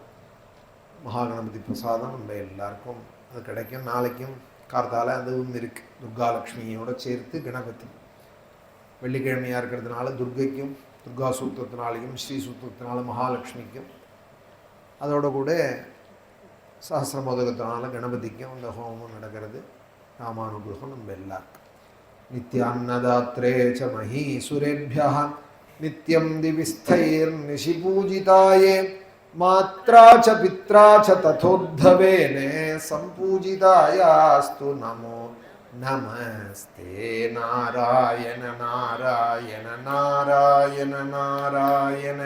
A: மகாகணபதி பிரசாதம் நம்ம எல்லாருக்கும் அது கிடைக்கும். நாளைக்கும் கார்த்தால அதுவும் இருக்குது. துர்காலட்சுமியோடு சேர்த்து கணபதி வெள்ளிக்கிழமையாக இருக்கிறதுனால துர்கைக்கும், துர்கா சூத்திரத்தினாலையும், ஸ்ரீ சூத்திரத்தினால மகாலட்சுமிக்கும், அதோட கூட சஹஸ்ரமோதகத்தினால கணபதிக்கும் அந்த ஹோமம் நடக்கிறது. ராமானுகிரகம் நம்ம எல்லாருக்கும். நித்யான்னதாத்ரே ச மஹீசுரேभ्यः நித்யம் திவிஸ்தைர்நிஷிபூஜிதாயே மாத்ரா ச பித்ரா ச ததோத்தவேனே சம்பூஜிதாயாஸ்து நமோ நமஸ்தே. நாராயண நாராயண நாராயண நாராயண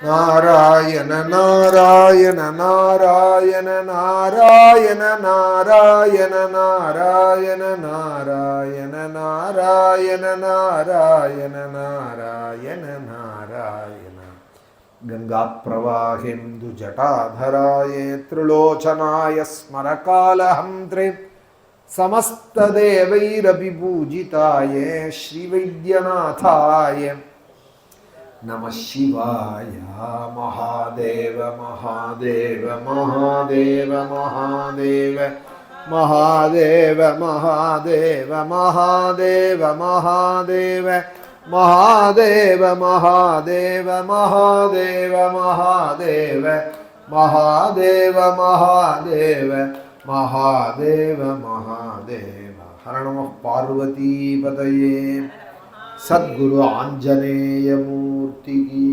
A: நாராயண நாராயண நாராயண நாராயண நாராயண நாராயண நாராயண நாராயண நாராயண நாராயண நாராயண. கங்கா பிரவாஹேந்து ஜடாதராயே த்ரிலோச்சனாய ஸ்மரகாலஹந்த்ரே समस्तदेवैरपि पूजिताये श्रीवैद्यनाथाय नमः शिवाय. महादेव महादेव महादेव महादेव महादेव महादेव महादेव महादेव महादेव महादेव महादेव महादेव महादेव महादेव महादेव महादेव. हर नमः पार्वती पतये. सद्गुरु आंजनेय मूर्ति की.